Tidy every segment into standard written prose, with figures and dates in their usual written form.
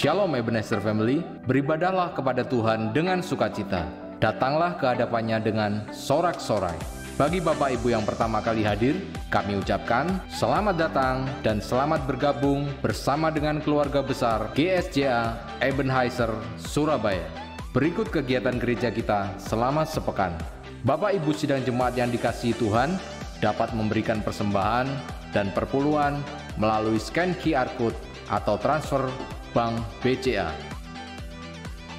Shalom Ebenezer Family, beribadahlah kepada Tuhan dengan sukacita. Datanglah ke hadapannya dengan sorak-sorai. Bagi Bapak Ibu yang pertama kali hadir, kami ucapkan selamat datang dan selamat bergabung bersama dengan keluarga besar GSJA Ebenezer Surabaya. Berikut kegiatan gereja kita selama sepekan. Bapak Ibu sidang jemaat yang dikasihi Tuhan dapat memberikan persembahan dan perpuluhan melalui scan QR Code atau transfer Bank BCA.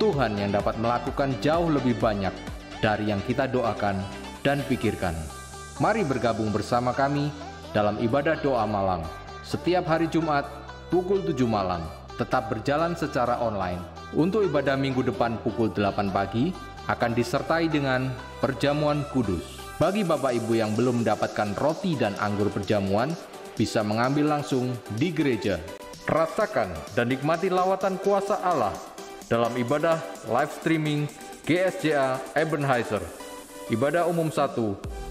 Tuhan yang dapat melakukan jauh lebih banyak dari yang kita doakan dan pikirkan. Mari bergabung bersama kami dalam ibadah doa malam setiap hari Jumat pukul 7 malam, tetap berjalan secara online. Untuk ibadah minggu depan pukul 8 pagi akan disertai dengan perjamuan kudus. Bagi Bapak Ibu yang belum mendapatkan roti dan anggur perjamuan, bisa mengambil langsung di gereja. Rasakan dan nikmati lawatan kuasa Allah dalam ibadah live streaming GSJA Ebenezer. Ibadah umum 1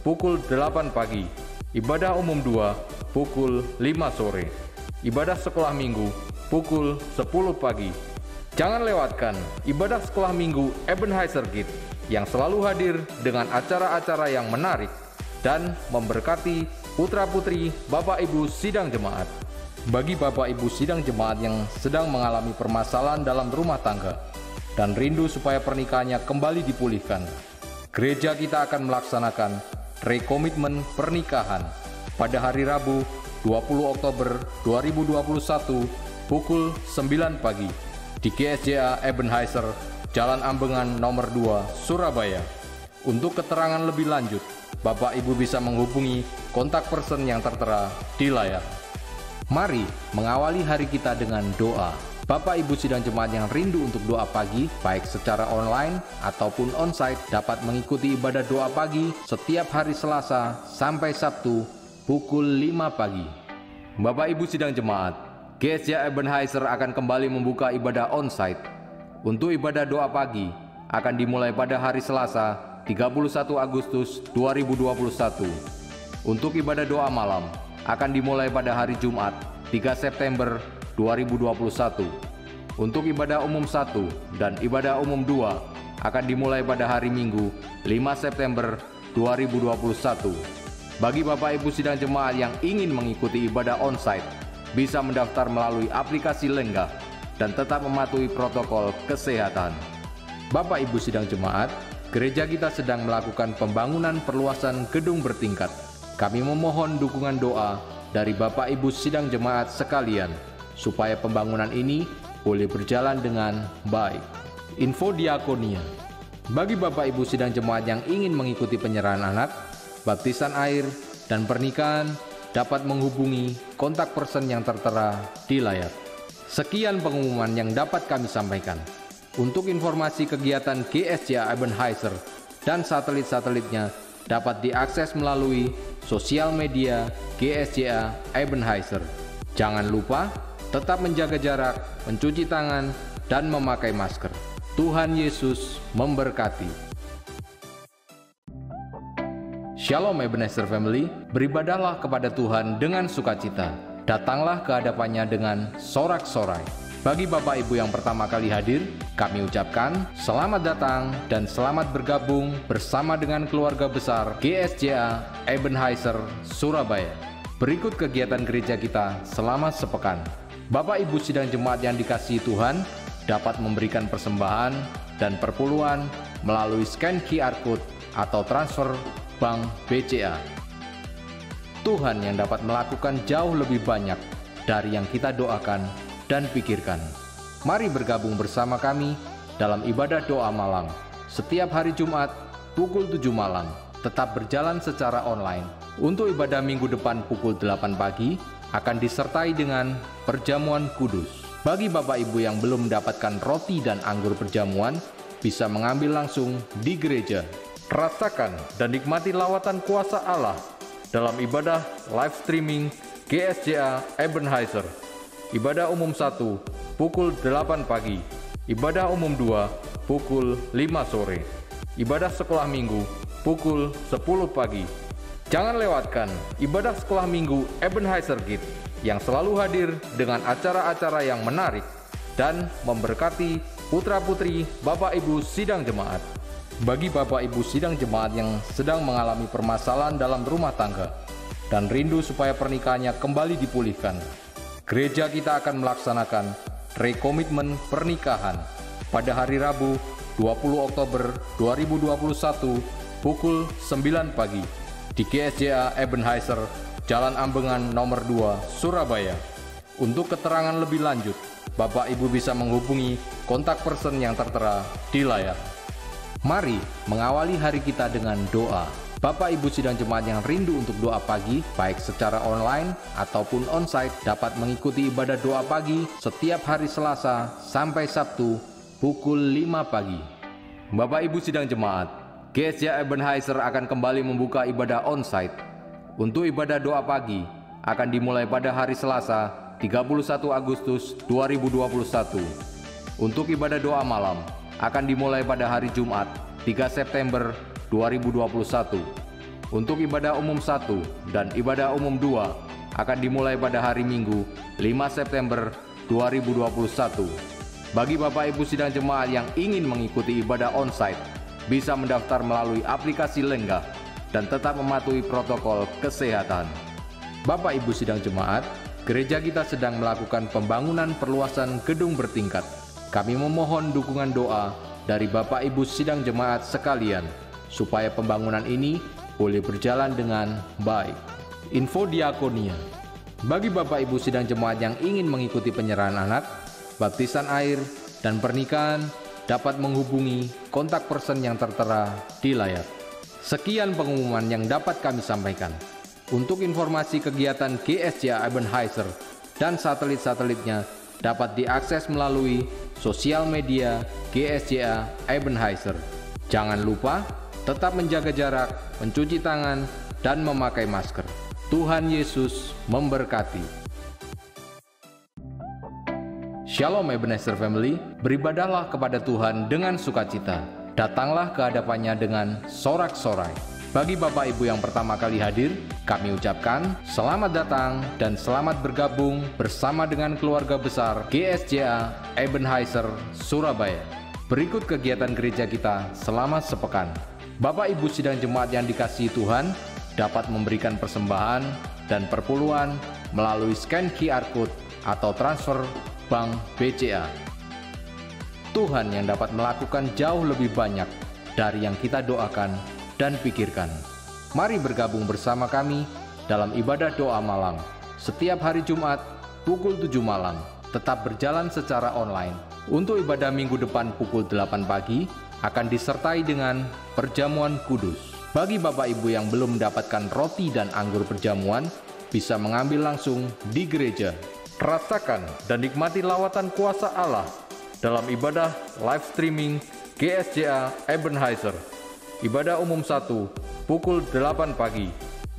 pukul 8 pagi, ibadah umum 2 pukul 5 sore, ibadah sekolah minggu pukul 10 pagi. Jangan lewatkan ibadah sekolah minggu Ebenezer Kids yang selalu hadir dengan acara-acara yang menarik dan memberkati putra-putri Bapak Ibu sidang jemaat. Bagi Bapak Ibu sidang jemaat yang sedang mengalami permasalahan dalam rumah tangga dan rindu supaya pernikahannya kembali dipulihkan, gereja kita akan melaksanakan rekomitmen pernikahan pada hari Rabu 20 Oktober 2021 pukul 9 pagi di GSJA Ebenezer, Jalan Ambengan nomor 2, Surabaya. Untuk keterangan lebih lanjut, Bapak Ibu bisa menghubungi kontak person yang tertera di layar. Mari mengawali hari kita dengan doa. Bapak Ibu sidang jemaat yang rindu untuk doa pagi, baik secara online ataupun onsite, dapat mengikuti ibadah doa pagi setiap hari Selasa sampai Sabtu pukul 5 pagi. Bapak Ibu sidang jemaat, GSJA Ebenezer akan kembali membuka ibadah onsite. Untuk ibadah doa pagi akan dimulai pada hari Selasa 31 Agustus 2021. Untuk ibadah doa malam akan dimulai pada hari Jumat 3 September 2021. Untuk ibadah umum 1 dan ibadah umum 2 akan dimulai pada hari Minggu 5 September 2021. Bagi Bapak Ibu sidang jemaat yang ingin mengikuti ibadah onsite, bisa mendaftar melalui aplikasi Lenggah dan tetap mematuhi protokol kesehatan. Bapak Ibu sidang jemaat, gereja kita sedang melakukan pembangunan perluasan gedung bertingkat. Kami memohon dukungan doa dari Bapak Ibu sidang jemaat sekalian, supaya pembangunan ini boleh berjalan dengan baik. Info diakonia. Bagi Bapak Ibu sidang jemaat yang ingin mengikuti penyerahan anak, baptisan air, dan pernikahan, dapat menghubungi kontak person yang tertera di layar. Sekian pengumuman yang dapat kami sampaikan. Untuk informasi kegiatan GSJA Ebenezer dan satelit-satelitnya dapat diakses melalui sosial media GSJA Ebenezer. Jangan lupa tetap menjaga jarak, mencuci tangan, dan memakai masker. Tuhan Yesus memberkati. Shalom Ebenezer Family, beribadahlah kepada Tuhan dengan sukacita. Datanglah ke hadapannya dengan sorak-sorai. Bagi Bapak Ibu yang pertama kali hadir, kami ucapkan selamat datang dan selamat bergabung bersama dengan keluarga besar GSJA Ebenezer Surabaya. Berikut kegiatan gereja kita selama sepekan. Bapak Ibu sidang jemaat yang dikasihi Tuhan dapat memberikan persembahan dan perpuluhan melalui scan QR Code atau transfer Bank BCA. Tuhan yang dapat melakukan jauh lebih banyak dari yang kita doakan dan pikirkan. Mari bergabung bersama kami dalam ibadah doa malam setiap hari Jumat pukul 7 malam, tetap berjalan secara online. Untuk ibadah minggu depan pukul 8 pagi akan disertai dengan perjamuan kudus. Bagi Bapak Ibu yang belum mendapatkan roti dan anggur perjamuan, bisa mengambil langsung di gereja. Rasakan dan nikmati lawatan kuasa Allah dalam ibadah live streaming GSJA Ebenezer. Ibadah umum 1 pukul 8 pagi, ibadah umum 2 pukul 5 sore, ibadah sekolah minggu pukul 10 pagi. Jangan lewatkan ibadah sekolah minggu Ebenezer Kids yang selalu hadir dengan acara-acara yang menarik dan memberkati putra-putri Bapak Ibu sidang jemaat. Bagi Bapak Ibu sidang jemaat yang sedang mengalami permasalahan dalam rumah tangga dan rindu supaya pernikahannya kembali dipulihkan, gereja kita akan melaksanakan rekomitmen pernikahan pada hari Rabu 20 Oktober 2021 pukul 9 pagi di GSJA Ebenezer, Jalan Ambengan nomor 2, Surabaya. Untuk keterangan lebih lanjut, Bapak Ibu bisa menghubungi kontak person yang tertera di layar. Mari mengawali hari kita dengan doa. Bapak Ibu sidang jemaat yang rindu untuk doa pagi, baik secara online ataupun onsite, dapat mengikuti ibadah doa pagi setiap hari Selasa sampai Sabtu pukul 5 pagi. Bapak Ibu sidang jemaat, GSJA Ebenezer akan kembali membuka ibadah onsite. Untuk ibadah doa pagi akan dimulai pada hari Selasa 31 Agustus 2021. Untuk ibadah doa malam akan dimulai pada hari Jumat 3 September 2021. Untuk ibadah umum 1 dan ibadah umum 2 akan dimulai pada hari Minggu 5 September 2021. Bagi Bapak Ibu sidang jemaat yang ingin mengikuti ibadah onsite, bisa mendaftar melalui aplikasi Lenggah dan tetap mematuhi protokol kesehatan. Bapak Ibu sidang jemaat, gereja kita sedang melakukan pembangunan perluasan gedung bertingkat. Kami memohon dukungan doa dari Bapak Ibu sidang jemaat sekalian, supaya pembangunan ini boleh berjalan dengan baik. Info diakonia. Bagi Bapak Ibu sidang jemaat yang ingin mengikuti penyerahan anak, baptisan air, dan pernikahan, dapat menghubungi kontak person yang tertera di layar. Sekian pengumuman yang dapat kami sampaikan. Untuk informasi kegiatan GSJA Ebenezer dan satelit-satelitnya dapat diakses melalui sosial media GSJA Ebenezer. Jangan lupa tetap menjaga jarak, mencuci tangan, dan memakai masker. Tuhan Yesus memberkati. Shalom Ebenezer Family, beribadahlah kepada Tuhan dengan sukacita. Datanglah ke hadapannya dengan sorak-sorai. Bagi Bapak Ibu yang pertama kali hadir, kami ucapkan selamat datang dan selamat bergabung bersama dengan keluarga besar GSJA Ebenezer Surabaya. Berikut kegiatan gereja kita selama sepekan. Bapak Ibu sidang jemaat yang dikasihi Tuhan dapat memberikan persembahan dan perpuluhan melalui scan QR Code atau transfer Bank BCA. Tuhan yang dapat melakukan jauh lebih banyak dari yang kita doakan dan pikirkan. Mari bergabung bersama kami dalam ibadah doa malam setiap hari Jumat pukul 7 malam, tetap berjalan secara online. Untuk ibadah minggu depan pukul 8 pagi akan disertai dengan perjamuan kudus. Bagi Bapak Ibu yang belum mendapatkan roti dan anggur perjamuan, bisa mengambil langsung di gereja. Rasakan dan nikmati lawatan kuasa Allah dalam ibadah live streaming GSJA Ebenezer. Ibadah umum 1 pukul 8 pagi,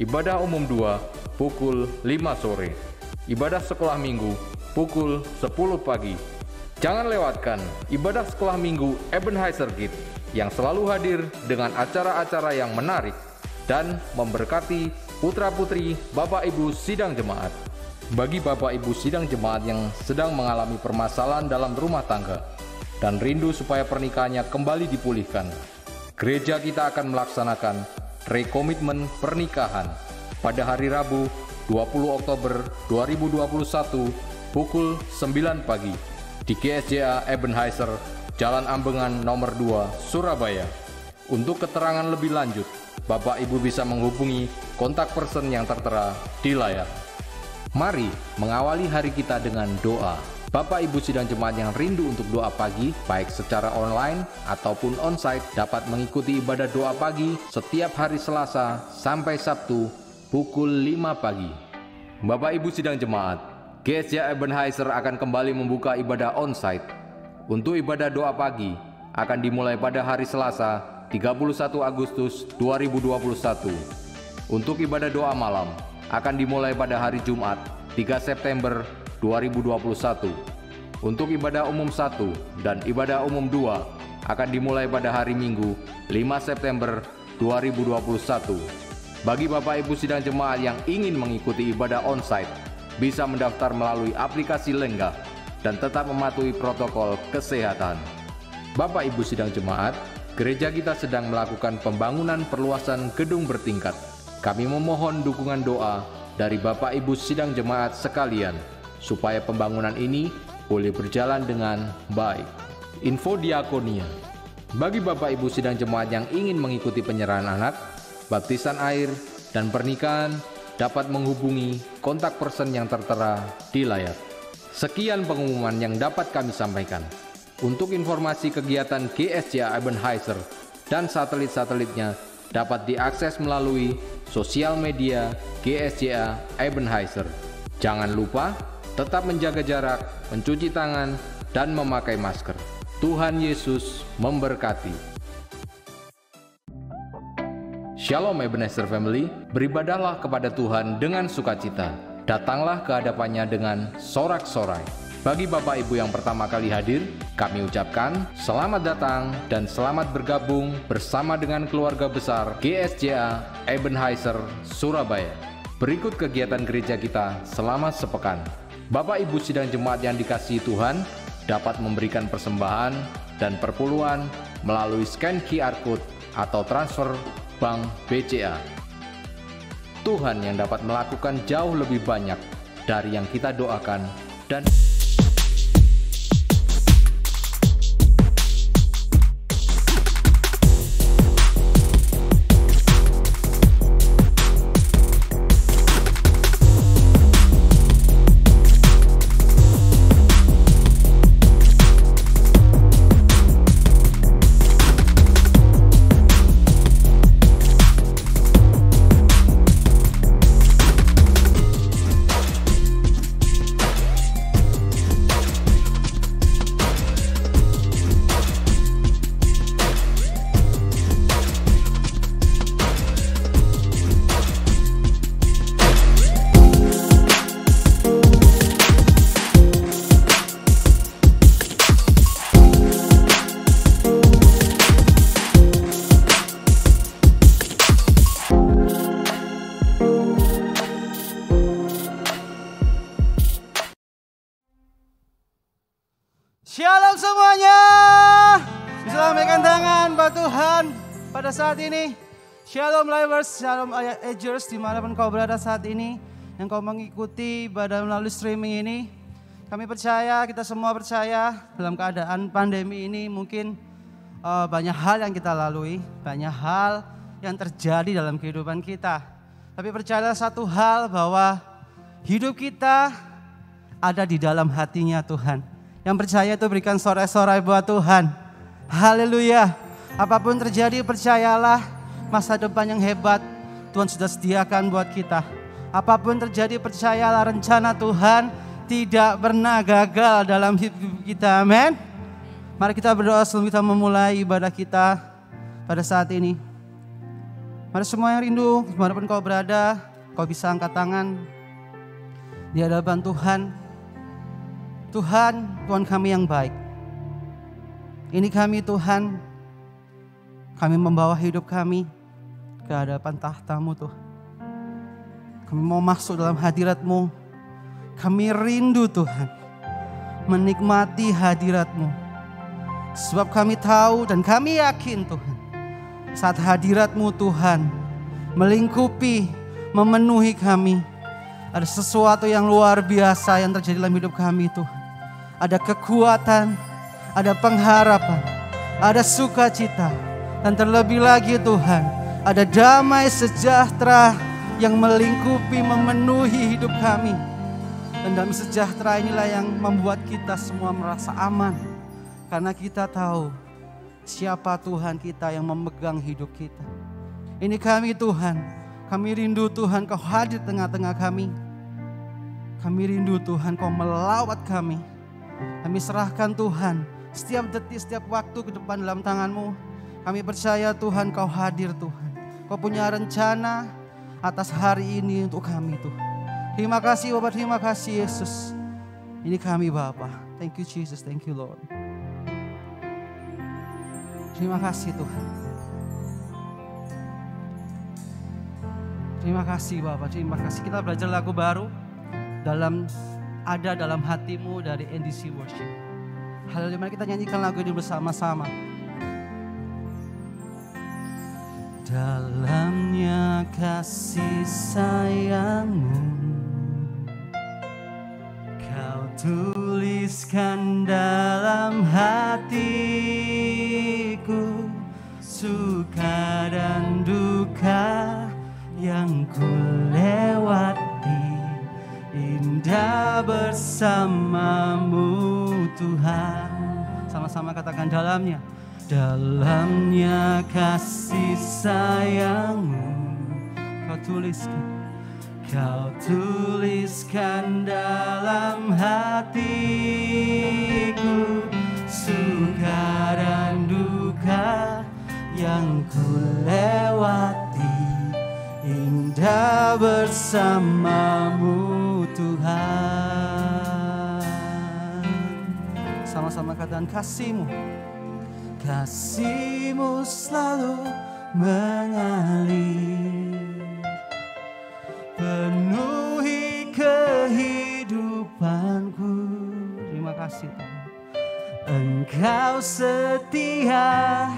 ibadah umum 2 pukul 5 sore, ibadah sekolah minggu pukul 10 pagi. Jangan lewatkan ibadah sekolah minggu Ebenezer Kids yang selalu hadir dengan acara-acara yang menarik dan memberkati putra-putri Bapak Ibu sidang jemaat. Bagi Bapak Ibu sidang jemaat yang sedang mengalami permasalahan dalam rumah tangga dan rindu supaya pernikahannya kembali dipulihkan, gereja kita akan melaksanakan rekomitmen pernikahan pada hari Rabu 20 Oktober 2021 pukul 9 pagi di GSJA Ebenezer, Jalan Ambengan nomor 2, Surabaya. Untuk keterangan lebih lanjut, Bapak Ibu bisa menghubungi kontak person yang tertera di layar. Mari mengawali hari kita dengan doa. Bapak Ibu sidang jemaat yang rindu untuk doa pagi, baik secara online ataupun onsite, dapat mengikuti ibadah doa pagi setiap hari Selasa sampai Sabtu pukul 5 pagi. Bapak Ibu sidang jemaat, GSJA Ebenezer akan kembali membuka ibadah onsite. Untuk ibadah doa pagi akan dimulai pada hari Selasa 31 Agustus 2021. Untuk ibadah doa malam akan dimulai pada hari Jumat 3 September 2021. Untuk ibadah umum 1 dan ibadah umum 2 akan dimulai pada hari Minggu 5 September 2021. Bagi Bapak Ibu sidang jemaat yang ingin mengikuti ibadah onsite, bisa mendaftar melalui aplikasi Lenggah dan tetap mematuhi protokol kesehatan. Bapak Ibu sidang jemaat, gereja kita sedang melakukan pembangunan perluasan gedung bertingkat. Kami memohon dukungan doa dari Bapak Ibu sidang jemaat sekalian, supaya pembangunan ini boleh berjalan dengan baik. Info diakonia. Bagi Bapak Ibu sidang jemaat yang ingin mengikuti penyerahan anak, baptisan air, dan pernikahan, dapat menghubungi kontak person yang tertera di layar. Sekian pengumuman yang dapat kami sampaikan. Untuk informasi kegiatan GSJA Ebenezer dan satelit-satelitnya dapat diakses melalui sosial media GSJA Ebenezer. Jangan lupa tetap menjaga jarak, mencuci tangan, dan memakai masker. Tuhan Yesus memberkati. Shalom Ebenezer Family, beribadahlah kepada Tuhan dengan sukacita. Datanglah ke hadapannya dengan sorak-sorai. Bagi Bapak Ibu yang pertama kali hadir, kami ucapkan selamat datang dan selamat bergabung bersama dengan keluarga besar GSJA Ebenezer Surabaya. Berikut kegiatan gereja kita selama sepekan. Bapak Ibu sidang jemaat yang dikasihi Tuhan dapat memberikan persembahan dan perpuluhan melalui scan QR Code atau transfer Bank BCA. Tuhan yang dapat melakukan jauh lebih banyak dari yang kita doakan dan Shalom semuanya. Bisa lambaikan tangan buat Tuhan pada saat ini. Shalom Livers, Shalom Agers dimanapun kau berada saat ini, yang kau mengikuti ibadah melalui streaming ini. Kami percaya, kita semua percaya dalam keadaan pandemi ini mungkin banyak hal yang kita lalui, banyak hal yang terjadi dalam kehidupan kita. Tapi percayalah satu hal, bahwa hidup kita ada di dalam hatinya Tuhan. Yang percaya itu berikan sorai-sorai buat Tuhan. Haleluya. Apapun terjadi percayalah, masa depan yang hebat Tuhan sudah sediakan buat kita. Apapun terjadi percayalah, rencana Tuhan tidak pernah gagal dalam hidup kita. Amin. Mari kita berdoa sebelum kita memulai ibadah kita pada saat ini. Mari semua yang rindu, dimanapun kau berada, kau bisa angkat tangan di hadapan Tuhan. Tuhan, Tuhan kami yang baik. Ini kami Tuhan, kami membawa hidup kami ke hadapan tahta-Mu Tuhan. Kami mau masuk dalam hadirat-Mu. Kami rindu Tuhan, menikmati hadirat-Mu. Sebab kami tahu dan kami yakin Tuhan, saat hadirat-Mu Tuhan melingkupi, memenuhi kami, ada sesuatu yang luar biasa yang terjadi dalam hidup kami Tuhan. Ada kekuatan, ada pengharapan, ada sukacita, dan terlebih lagi Tuhan, ada damai sejahtera yang melingkupi, memenuhi hidup kami. Dan damai sejahtera inilah yang membuat kita semua merasa aman, karena kita tahu siapa Tuhan kita yang memegang hidup kita. Ini kami Tuhan, kami rindu Tuhan Kau hadir tengah-tengah kami. Kami rindu Tuhan Kau melawat kami. Kami serahkan Tuhan setiap detik, setiap waktu ke depan dalam tangan-Mu. Kami percaya Tuhan Kau hadir Tuhan. Kau punya rencana atas hari ini untuk kami Tuhan. Terima kasih Bapak, terima kasih Yesus. Ini kami Bapak. Thank you Jesus, thank you Lord. Terima kasih Tuhan. Terima kasih Bapak, terima kasih. Kita belajar lagu baru dalam ada dalam hatimu dari NDC Worship. Haleluya, mari kita nyanyikan lagu ini bersama-sama. Dalamnya kasih sayangmu, Kau tuliskan dalam hatiku, suka dan duka yang ku lewati, indah bersamamu Tuhan. Sama-sama katakan dalamnya. Dalamnya kasih sayangmu, Kau tuliskan dalam hatiku, suka dan duka yang ku lewati, indah bersamamu Tuhan. Sama-sama katakan kasih-Mu. Kasih-Mu selalu mengalir, penuhi kehidupanku. Terima kasih Tuhan. Engkau setia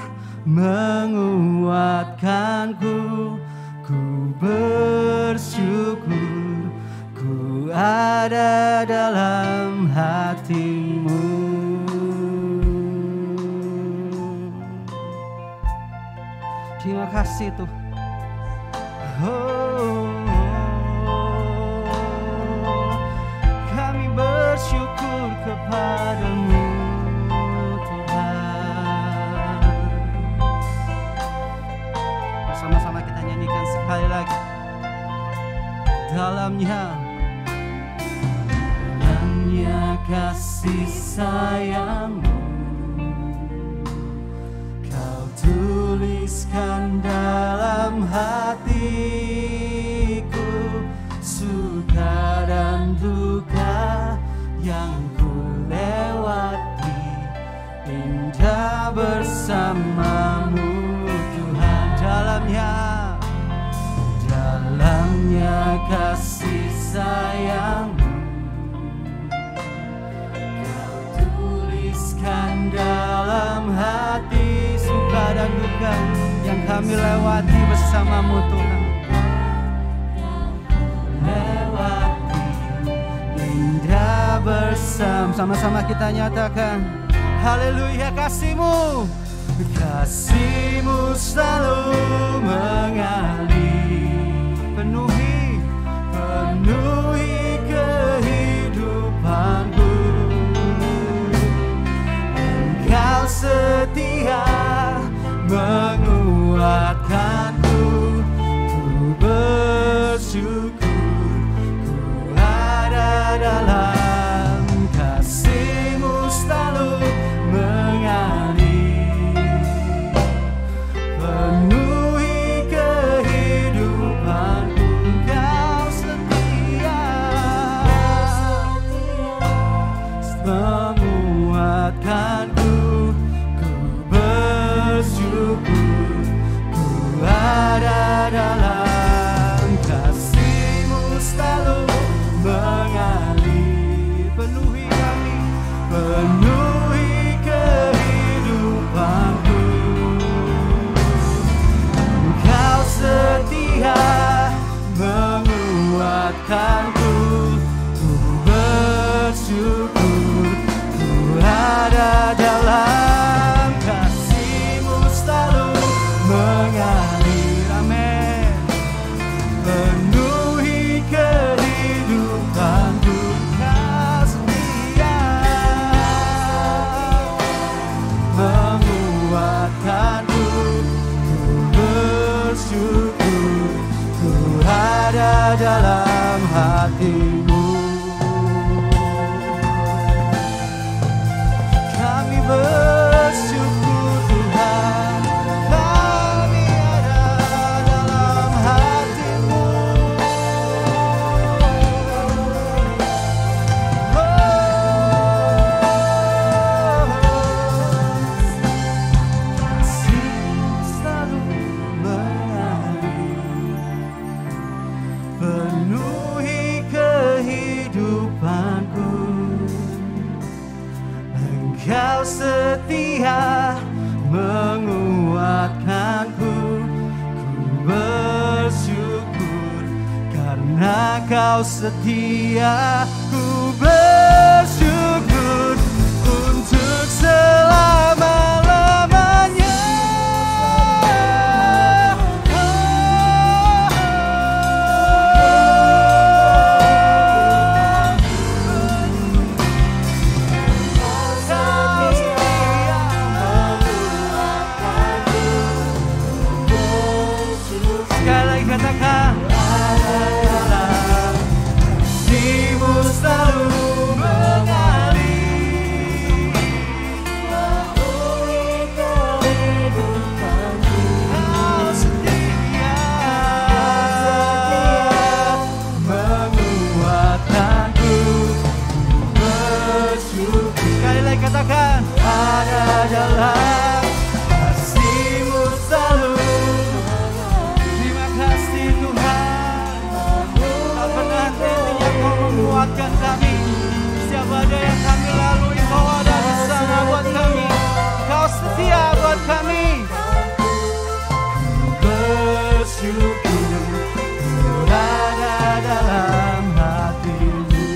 menguatkanku, ku bersyukur, ku ada dalam hati-Mu. Terima kasih Tuhan. Kami bersyukur kepada-Mu Tuhan. Bersama-sama kita nyanyikan sekali lagi. Dalamnya kasih sayang-Mu, Kau tuliskan dalam hatiku, suka dan duka yang ku lewati, indah bersamamu Tuhan. Dalamnya kasih sayang-Mu, Kau tuliskan dalam hati, suka dan duka yang kami lewati bersamamu Tuhan. Lewati, indah bersama. Sama-sama kita nyatakan haleluya. Kasih-Mu, kasih-Mu selalu mengalir, penuhi kehidupanku. Engkau setia menguatkanku, ku bersyukur, ku ada dalam kasih-Mu selalu mengalir, penuhi kehidupanku. Engkau setia menguatkanku, ada dalam kasih-Mu selalu mengalir, penuhi kami, penuhi kehidupanku. Engkau setia menguatkanku, ku bersyukur, setia menguatkanku. Ku bersyukur karena Kau setia. Ku bersyukur untuk selama-lamanya. Sekali lagi katakan, kasih-Mu selalu mengalir. Kau setia menguatkanku. Bersyukur. Sekali lagi katakan, ada dalam kasih-Mu selalu. Terima kasih Tuhan, tak pernah henti-hentinya Kau menguatkan kami. Setiap badai yang kami lalui, Kau ada di sana buat kami. Kau setia buat kami. Bersyukur berada dalam hati-Mu.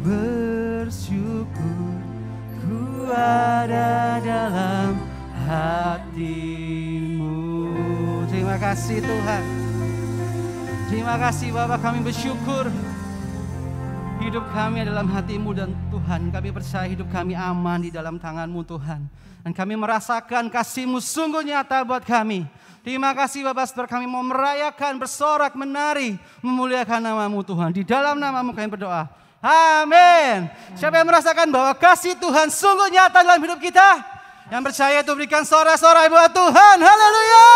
Bersyukur ku ada dalam hati-Mu. Terima kasih Tuhan. Terima kasih Bapa, kami bersyukur hidup kami dalam hati-Mu. Dan Tuhan, kami percaya hidup kami aman di dalam tangan-Mu Tuhan. Dan kami merasakan kasih-Mu sungguh nyata buat kami. Terima kasih Bapa, sebab kami mau merayakan, bersorak, menari, memuliakan nama-Mu Tuhan. Di dalam nama-Mu kami berdoa. Amin. Siapa yang merasakan bahwa kasih Tuhan sungguh nyata dalam hidup kita? Yang percaya itu berikan sorak-sorai buat Tuhan. Haleluya.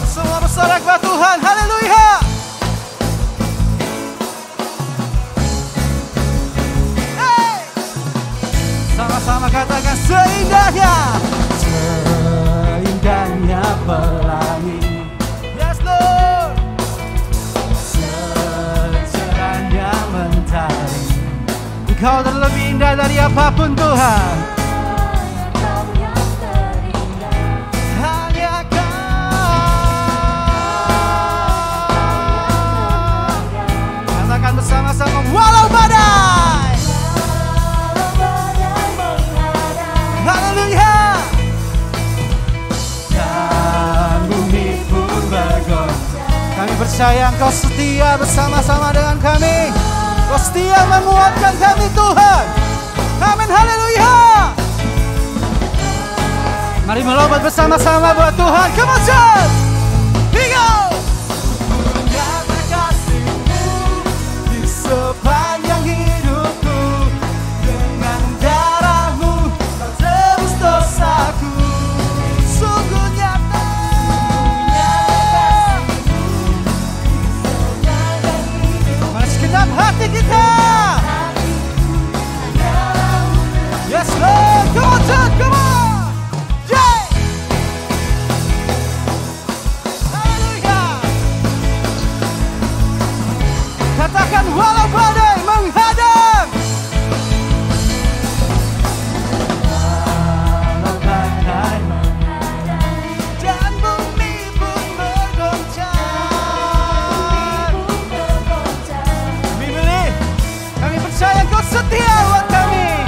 Semua bersorak buat Tuhan. Haleluya. Hey. Sama-sama katakan, seindahnya, seindahnya pelangi. Yes Lord. Secerahnya mentari. Engkau terlebih indah dari apapun Tuhan. Hanya Kau. Katakan bersama-sama, walau badai. Haleluya. Dan bumi pun bergoncang. Kami percaya Engkau setia bersama-sama dengan kami. Kau setia menguatkan kami Tuhan. Amin, haleluya. Mari melompat bersama-sama buat Tuhan. Come on, church. Here we go. Menyatakan kasih-Mu di sepanjang hidupku. Dengan darah-Mu Kau tebus dosaku. Sungguh nyata. Mari segenap hati kita. Yes Lord, come on church, come on. Yeah. Haleluya. Katakan, walau badai menghadang. Walau badai menghadang. Dan bumi pun bergoncang. Kami beli, kami percaya Kau setia buat kami.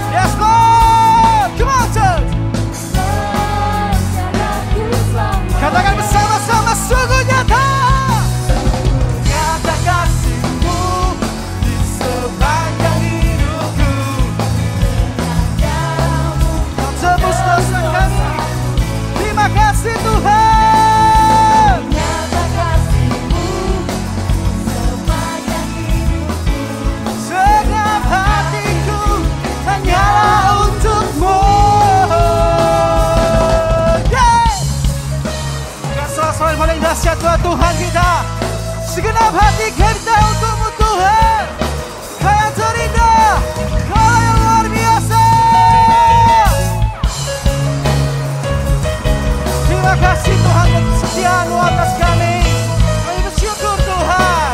Yes Lord, come on church. Katakan bersama-sama, sungguh nyata. Nyata kasih-Mu di sepanjang hidupku. Kau tebus dosa kami. Terima kasih Tuhan. Nyata kasih-Mu sepanjang hidupku. Segenap hatiku hanyalah untuk-Mu. Yeah. Soal paling dahsyat buat Tuhan kita. Segenap hati kita untuk-Mu Tuhan. Kau yang terindah, Kau yang luar biasa. Terima kasih Tuhan untuk kesetiaan-Mu atas kami. Kami bersyukur Tuhan.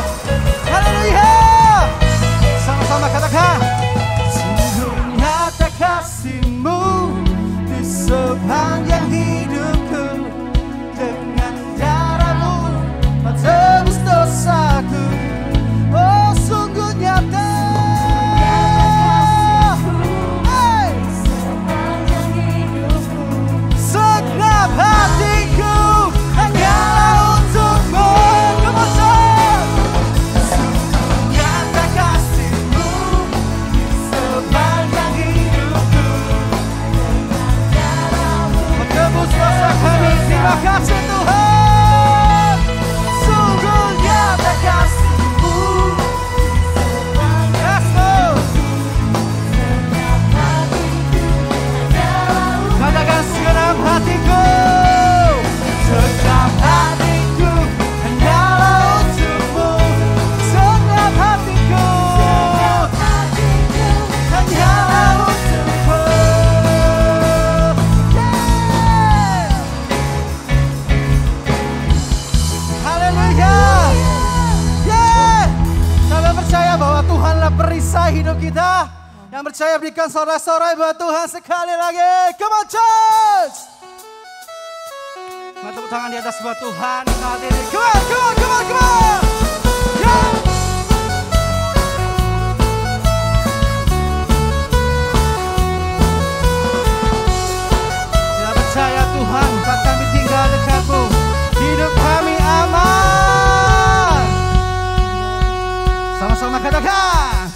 adalah perisai hidup kita. Yang percaya berikan sorak-sorai buat Tuhan sekali lagi. Come on church. Tepuk tangan di atas buat Tuhan saat ini. Come on, come on, come on, come on. Yeah. Kita percaya Tuhan saat kami tinggal dekat-Mu, hidup kami aman. Sama-sama katakan.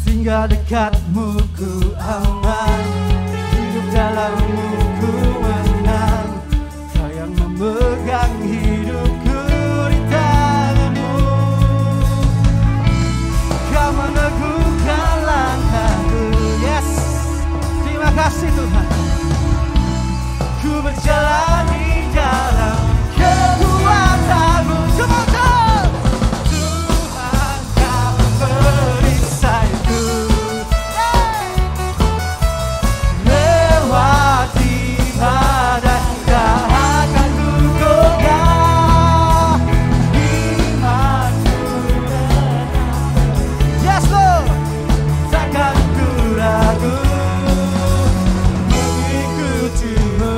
Tinggal dekat-Mu ku aman, hidup dalam-Mu ku menang. Kau yang memegang hidupku di tangan-Mu. Kau meneguhkan langkahku. Yes, terima kasih Tuhan. Ku berjalan di dalam kekuatan-Mu. Come on, Tuhan. Tuhan Kau perisaiku. Lewati badai tak akan ku goyah. Imanku yes Lord, takkan ku ragu mengikuti-Mu.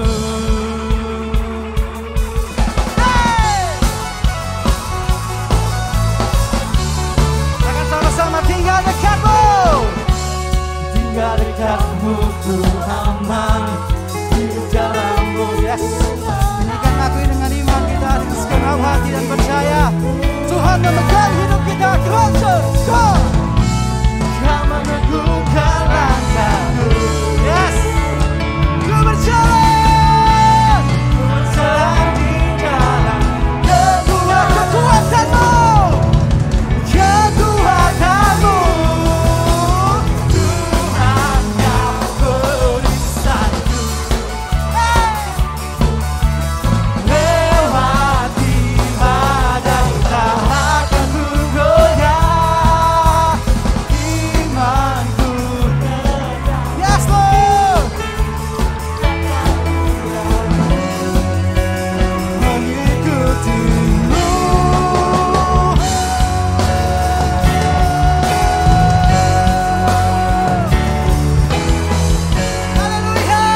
Takkan sama-sama tinggal dekat-Mu. Tinggal dekat-Mu ku aman, hidup dalam-Mu. Yes, nyanyikan lagu ini dengan iman kita, dengan segenap hati dan percaya Tuhan memegang hidup kita. Come on, church, go! Kau meneguhkan langkahku. Yes, ku berjalan di dalam kekuatan-Mu. Kekuatan-Mu. Tuhan Kau perisaiku. Lewati badai tak akan ku goyah. Imanku yes Lord, mengikuti-Mu. Haleluya.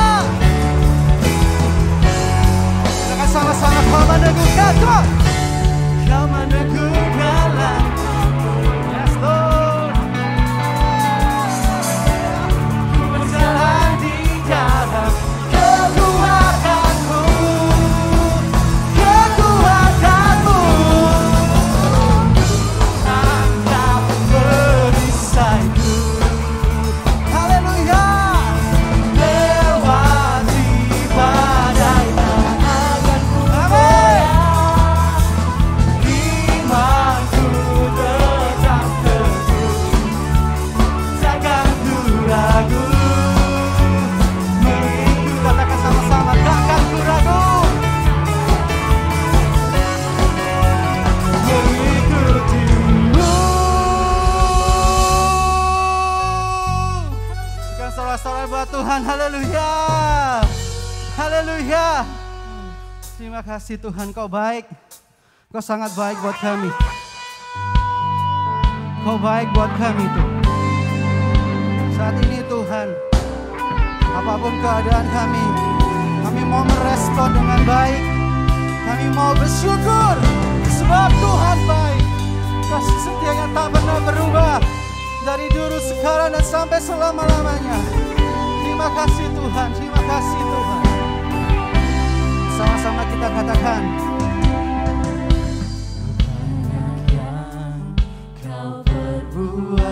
Kita sama-sama kau meneguhkan. Come on. Kau meneguhkan langkahku. Yes Lord. Ku berjalan di dalam kekuatan-Mu. Kekuatan-Mu. Tuhan Kau perisaiku. Haleluya. Lewati badai tak akan ku goyah. Imanku tetap teguh, takkan ku ragu mengikuti. Katakan sama-sama, takkan ku ragu mengikuti-Mu. Berikan sorak-sorai buat Tuhan. Haleluya. Haleluya. Terima kasih Tuhan, Kau baik. Kau sangat baik buat kami. Kau baik buat kami Tuhan. Saat ini Tuhan, apapun keadaan kami mau merespon dengan baik. Kami mau bersyukur sebab Tuhan baik. Kasih setianya tak pernah berubah dari dulu, sekarang dan sampai selama-lamanya. Terima kasih Tuhan, terima kasih Tuhan. Sama-sama kita katakan. Banyak yang Kau perbuat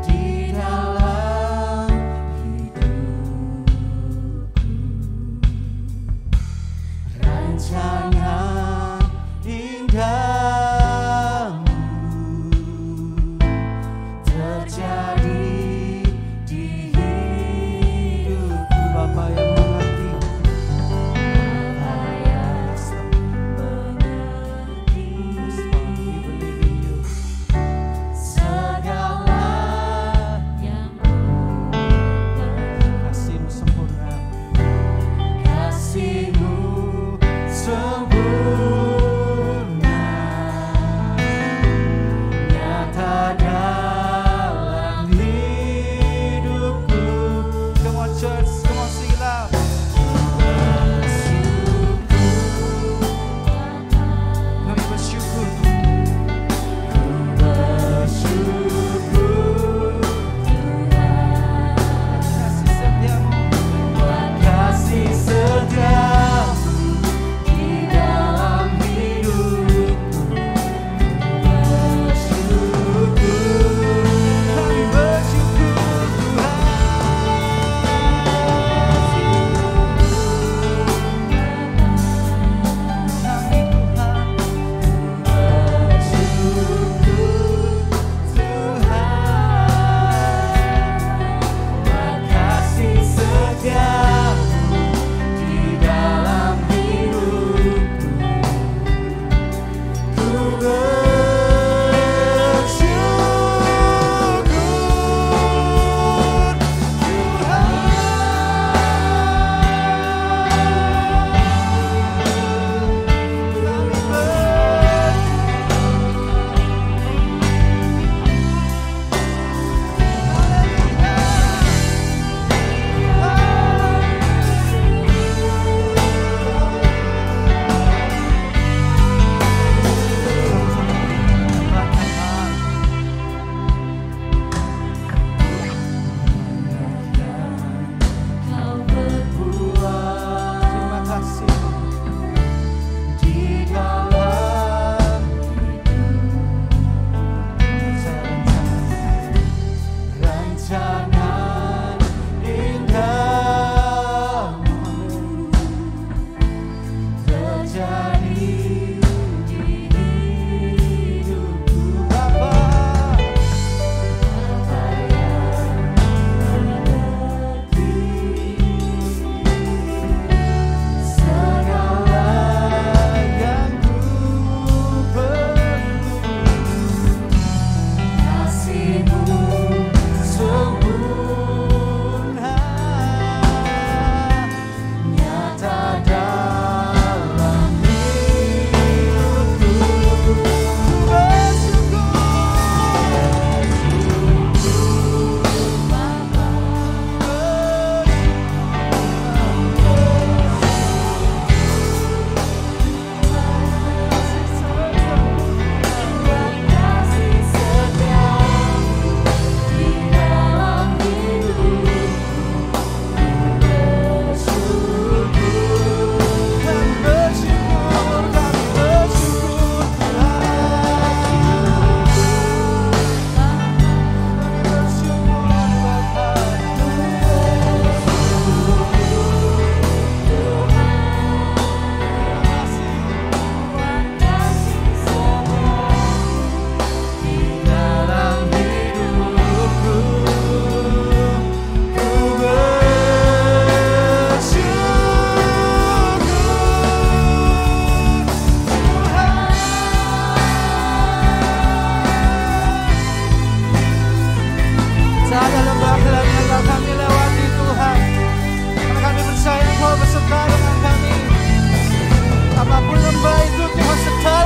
di dalam hidupku. Rencana indah-Mu terjadi di hidupku. Bapa yang mengerti, kasih-Mu sempurna, kasih-Mu sempurna.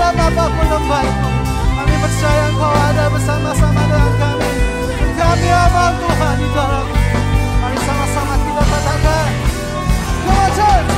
dalam apapun lembah itu. Kami percaya Engkau ada bersama-sama dengan kami. Kami aman Tuhan di dalam. Mari sama-sama kita katakan. Come on church.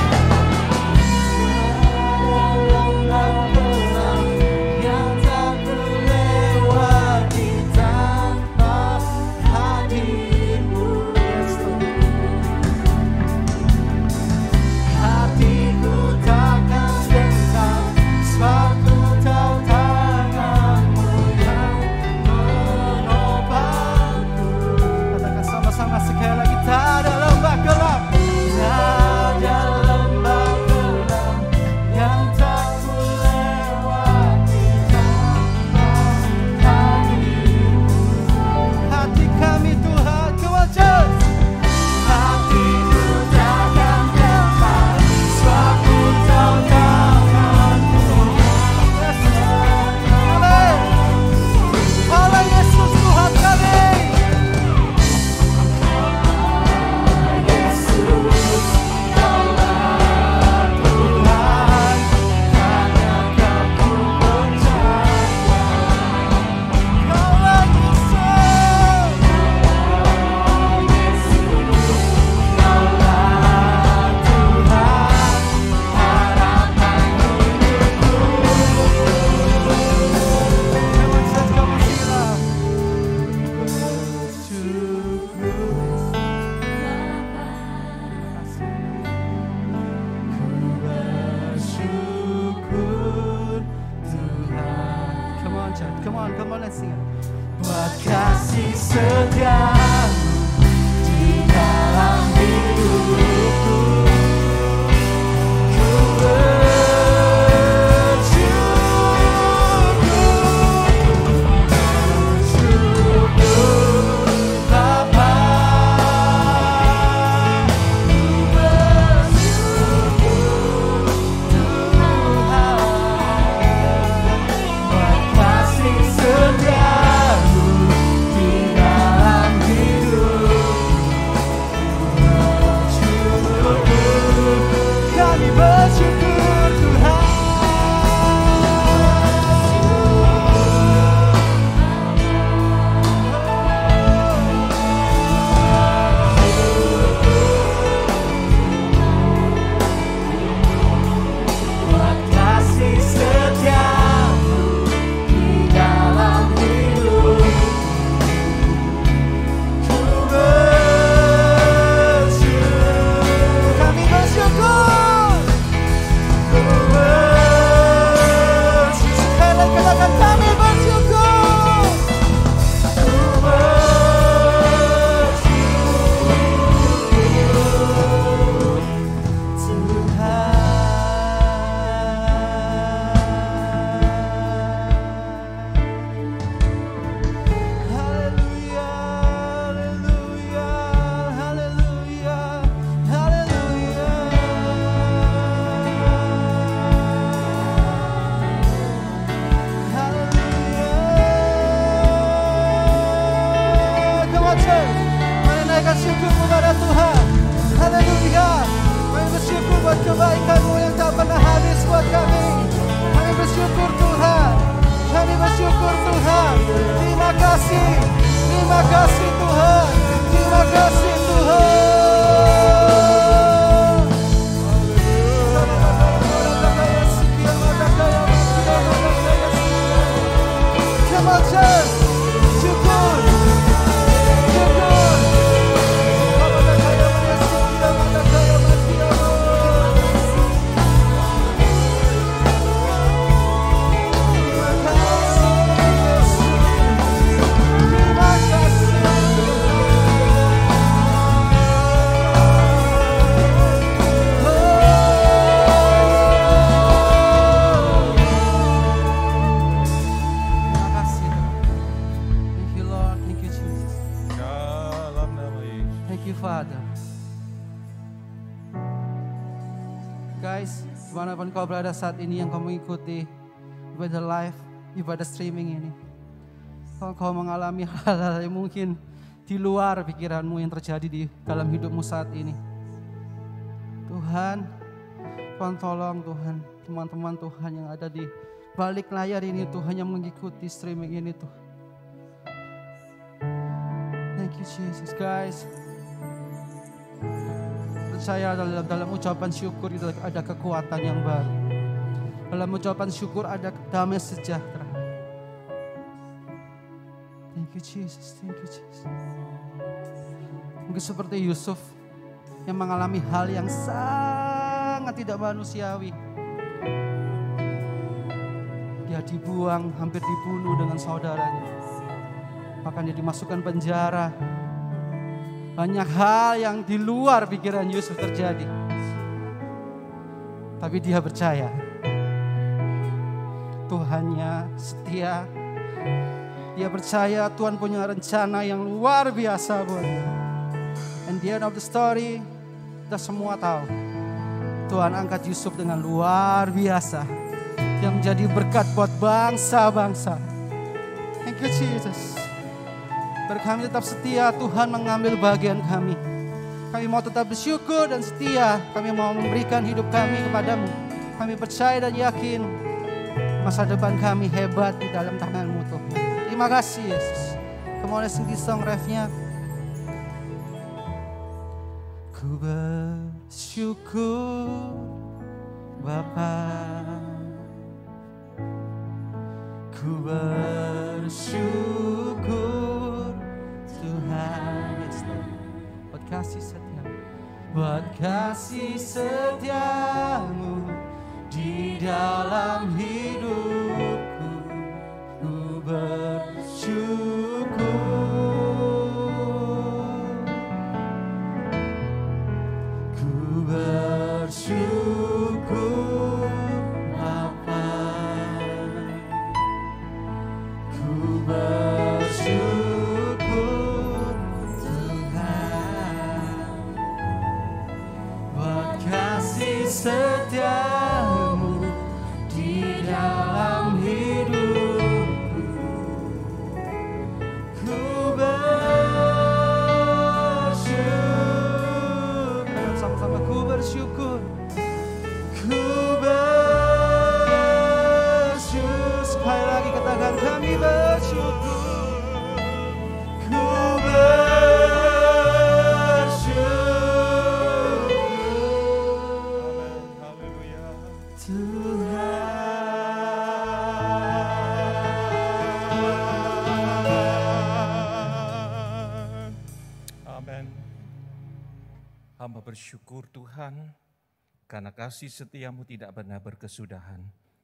Come on, let's sing it. Buat kasih setiamu di dalam hidupku, ku bersyukur Bapa, ku bersyukur Tuhan, buat kasih setiamu di dalam hidupku, kami bersyukur Tuhan. Buat kasih setiamu di dalam hidupku, ku bersyukur. Kami bersyukur. Ku bersyukur. Sekali lagi katakan kami bersyukur. Ku bersyukur Tuhan. Haleluya, haleluya, haleluya, haleluya. Haleluya. Come on church. Mari naikkan syukur kepada Tuhan. Haleluya. Kami bersyukur buat kebaikan-Mu yang tak pernah habis buat kami. Kami bersyukur Tuhan. Kami bersyukur Tuhan. Terima kasih. Terima kasih Tuhan. Terima kasih Tuhan. Come on church. Syukur. Syukur. Terima kasih. Thank you Lord. Thank you Jesus. Dalam nama Yesus. Thank you Father. Guys, dimanapun kau berada saat ini yang kau mengikuti ibadah live, ibadah streaming ini, kalau kau mengalami hal-hal yang mungkin di luar pikiranmu yang terjadi di dalam hidupmu saat ini, Tuhan, Tuhan tolong Tuhan, teman-teman Tuhan yang ada di balik layar ini Tuhan, yang mengikuti streaming ini Tuhan. Thank you Jesus. Guys, percaya dalam ucapan syukur itu ada kekuatan yang baru. Dalam ucapan syukur ada damai sejahtera. Thank you Jesus, thank you Jesus. Mungkin seperti Yusuf yang mengalami hal yang sangat tidak manusiawi. Dia dibuang, hampir dibunuh dengan saudaranya. Bahkan dia dimasukkan penjara. Banyak hal yang di luar pikiran Yusuf terjadi. Tapi dia percaya Tuhannya setia. Dia percaya Tuhan punya rencana yang luar biasa buatnya. And the end of the story, kita semua tahu Tuhan angkat Yusuf dengan luar biasa, yang menjadi berkat buat bangsa-bangsa. Thank you Jesus. Kami tetap setia, Tuhan mengambil bagian kami. Kami mau tetap bersyukur dan setia. Kami mau memberikan hidup kami kepadamu. Kami percaya dan yakin masa depan kami hebat di dalam tangan-Mu Tuhan. Terima kasih Yesus. Come on, let's sing this song refnya. Ku bersyukur Bapa, ku bersyukur Tuhan, buat kasih setia, buat kasih setiamu di dalam hidupku. Ku bersyukur, ku bersyukur Bapa, ku bersyukur Tuhan, buat kasih setiamu di dalam hidupku. Ku bersyukur, sama-sama ku bersyukur, ku bersyukur. Sekali lagi katakan kami bersyukur, ku bersyukur Haleluya. Tuhan. Amin. Hamba bersyukur Tuhan, karena kasih setiamu tidak pernah berkesudahan.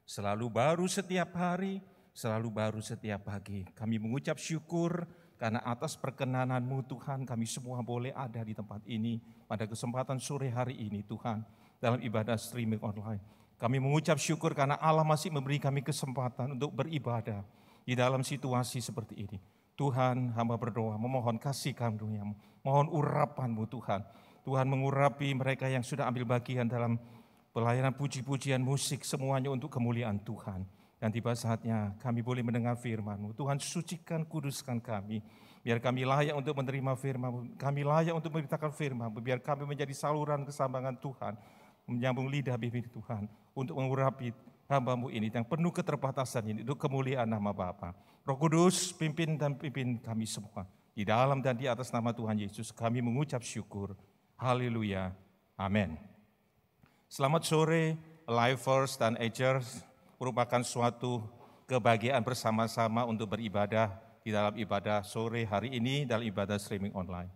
Selalu baru setiap hari, selalu baru setiap pagi. Kami mengucap syukur karena atas perkenananmu Tuhan, kami semua boleh ada di tempat ini pada kesempatan sore hari ini Tuhan, dalam ibadah streaming online. Kami mengucap syukur karena Allah masih memberi kami kesempatan untuk beribadah di dalam situasi seperti ini. Tuhan, hamba berdoa memohon kasih karunia-Mu, mohon urapan-Mu Tuhan. Tuhan mengurapi mereka yang sudah ambil bagian dalam pelayanan puji-pujian musik, semuanya untuk kemuliaan Tuhan. Dan tiba saatnya kami boleh mendengar firman-Mu. Tuhan, sucikan, kuduskan kami. Biar kami layak untuk menerima firman-Mu. Kami layak untuk memberitakan firman-Mu. Biar kami menjadi saluran kesambangan Tuhan. Menyambung lidah bibir Tuhan. Untuk mengurapi hamba-Mu ini yang penuh keterbatasan ini. Untuk kemuliaan nama Bapa. Roh Kudus, pimpin dan pimpin kami semua. Di dalam dan di atas nama Tuhan Yesus kami mengucap syukur. Haleluya. Amin. Selamat sore, Lifers dan Agers. Merupakan suatu kebahagiaan bersama-sama untuk beribadah di dalam ibadah sore hari ini, dalam ibadah streaming online.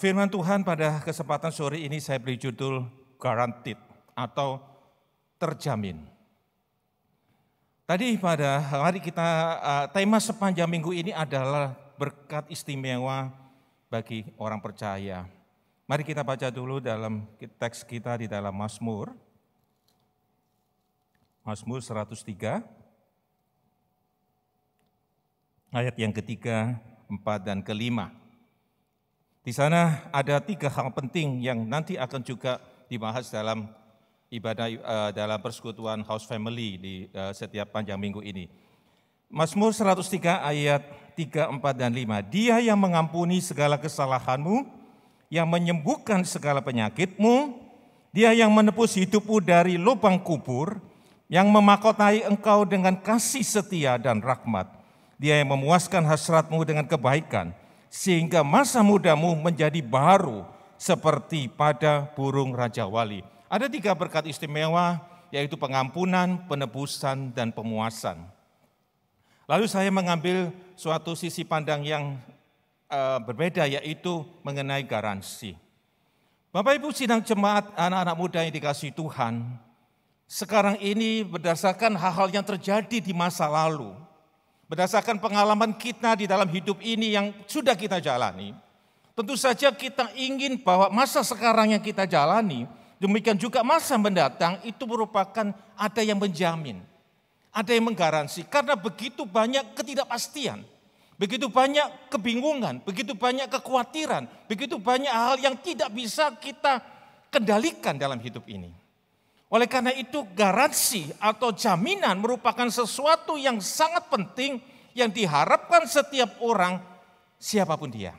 Firman Tuhan pada kesempatan sore ini saya beri judul Guaranteed atau terjamin. Tadi pada hari kita, tema sepanjang minggu ini adalah berkat istimewa bagi orang percaya. Mari kita baca dulu dalam teks kita di dalam Mazmur 103, ayat yang ketiga, 4, dan kelima. Di sana ada 3 hal penting yang nanti akan juga dibahas dalam ibadah dalam persekutuan House Family di setiap panjang minggu ini. Mazmur 103 ayat 3, 4, dan 5. Dia yang mengampuni segala kesalahanmu, yang menyembuhkan segala penyakitmu, Dia yang menebus hidupmu dari lubang kubur, yang memahkotai engkau dengan kasih setia dan rahmat. Dia yang memuaskan hasratmu dengan kebaikan, sehingga masa mudamu menjadi baru seperti pada burung Raja Wali. Ada 3 berkat istimewa, yaitu pengampunan, penebusan, dan pemuasan. Lalu saya mengambil suatu sisi pandang yang berbeda, yaitu mengenai garansi. Bapak Ibu sidang jemaat, anak-anak muda yang dikasihi Tuhan, sekarang ini berdasarkan hal-hal yang terjadi di masa lalu, berdasarkan pengalaman kita di dalam hidup ini yang sudah kita jalani, tentu saja kita ingin bahwa masa sekarang yang kita jalani, demikian juga masa mendatang itu merupakan ada yang menjamin, ada yang menggaransi. Karena begitu banyak ketidakpastian, begitu banyak kebingungan, begitu banyak kekhawatiran, begitu banyak hal yang tidak bisa kita kendalikan dalam hidup ini. Oleh karena itu garansi atau jaminan merupakan sesuatu yang sangat penting yang diharapkan setiap orang siapapun dia.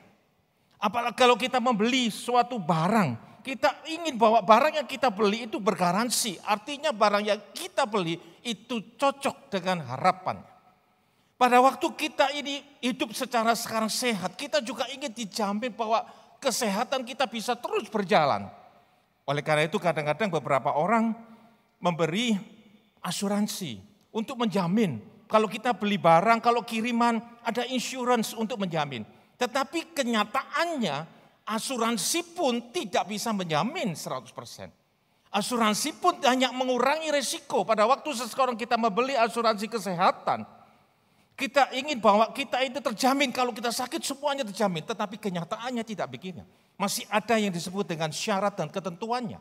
Apalagi kalau kita membeli suatu barang, kita ingin bahwa barang yang kita beli itu bergaransi. Artinya barang yang kita beli itu cocok dengan harapan. Pada waktu kita ini hidup secara sekarang sehat, kita juga ingin dijamin bahwa kesehatan kita bisa terus berjalan. Oleh karena itu kadang-kadang beberapa orang memberi asuransi untuk menjamin. Kalau kita beli barang, kalau kiriman ada insurance untuk menjamin. Tetapi kenyataannya asuransi pun tidak bisa menjamin 100%. Asuransi pun hanya mengurangi resiko. Pada waktu seseorang kita membeli asuransi kesehatan, kita ingin bahwa kita itu terjamin, kalau kita sakit semuanya terjamin. Tetapi kenyataannya tidak begini. Masih ada yang disebut dengan syarat dan ketentuannya.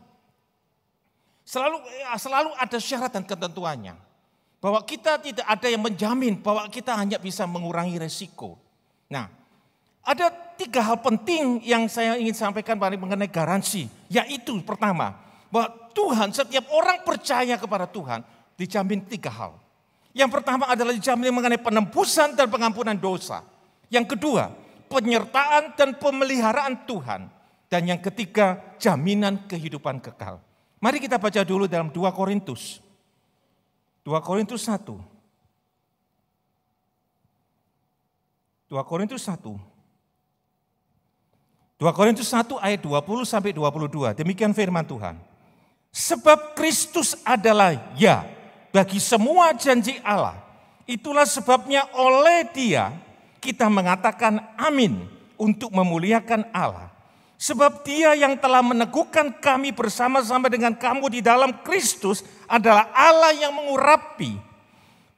Selalu ada syarat dan ketentuannya. Bahwa kita tidak ada yang menjamin bahwa kita hanya bisa mengurangi resiko. Nah, ada 3 hal penting yang saya ingin sampaikan mengenai garansi. Yaitu pertama, bahwa Tuhan, setiap orang percaya kepada Tuhan dijamin 3 hal. Yang pertama adalah dijamin mengenai penembusan dan pengampunan dosa. Yang kedua, penyertaan dan pemeliharaan Tuhan. Dan yang ketiga, jaminan kehidupan kekal. Mari kita baca dulu dalam 2 Korintus. 2 Korintus 1. 2 Korintus 1. 2 Korintus 1 ayat 20 sampai 22. Demikian firman Tuhan. Sebab Kristus adalah ya bagi semua janji Allah. Itulah sebabnya oleh Dia kita mengatakan amin untuk memuliakan Allah. Sebab Dia yang telah meneguhkan kami bersama-sama dengan kamu di dalam Kristus adalah Allah yang mengurapi,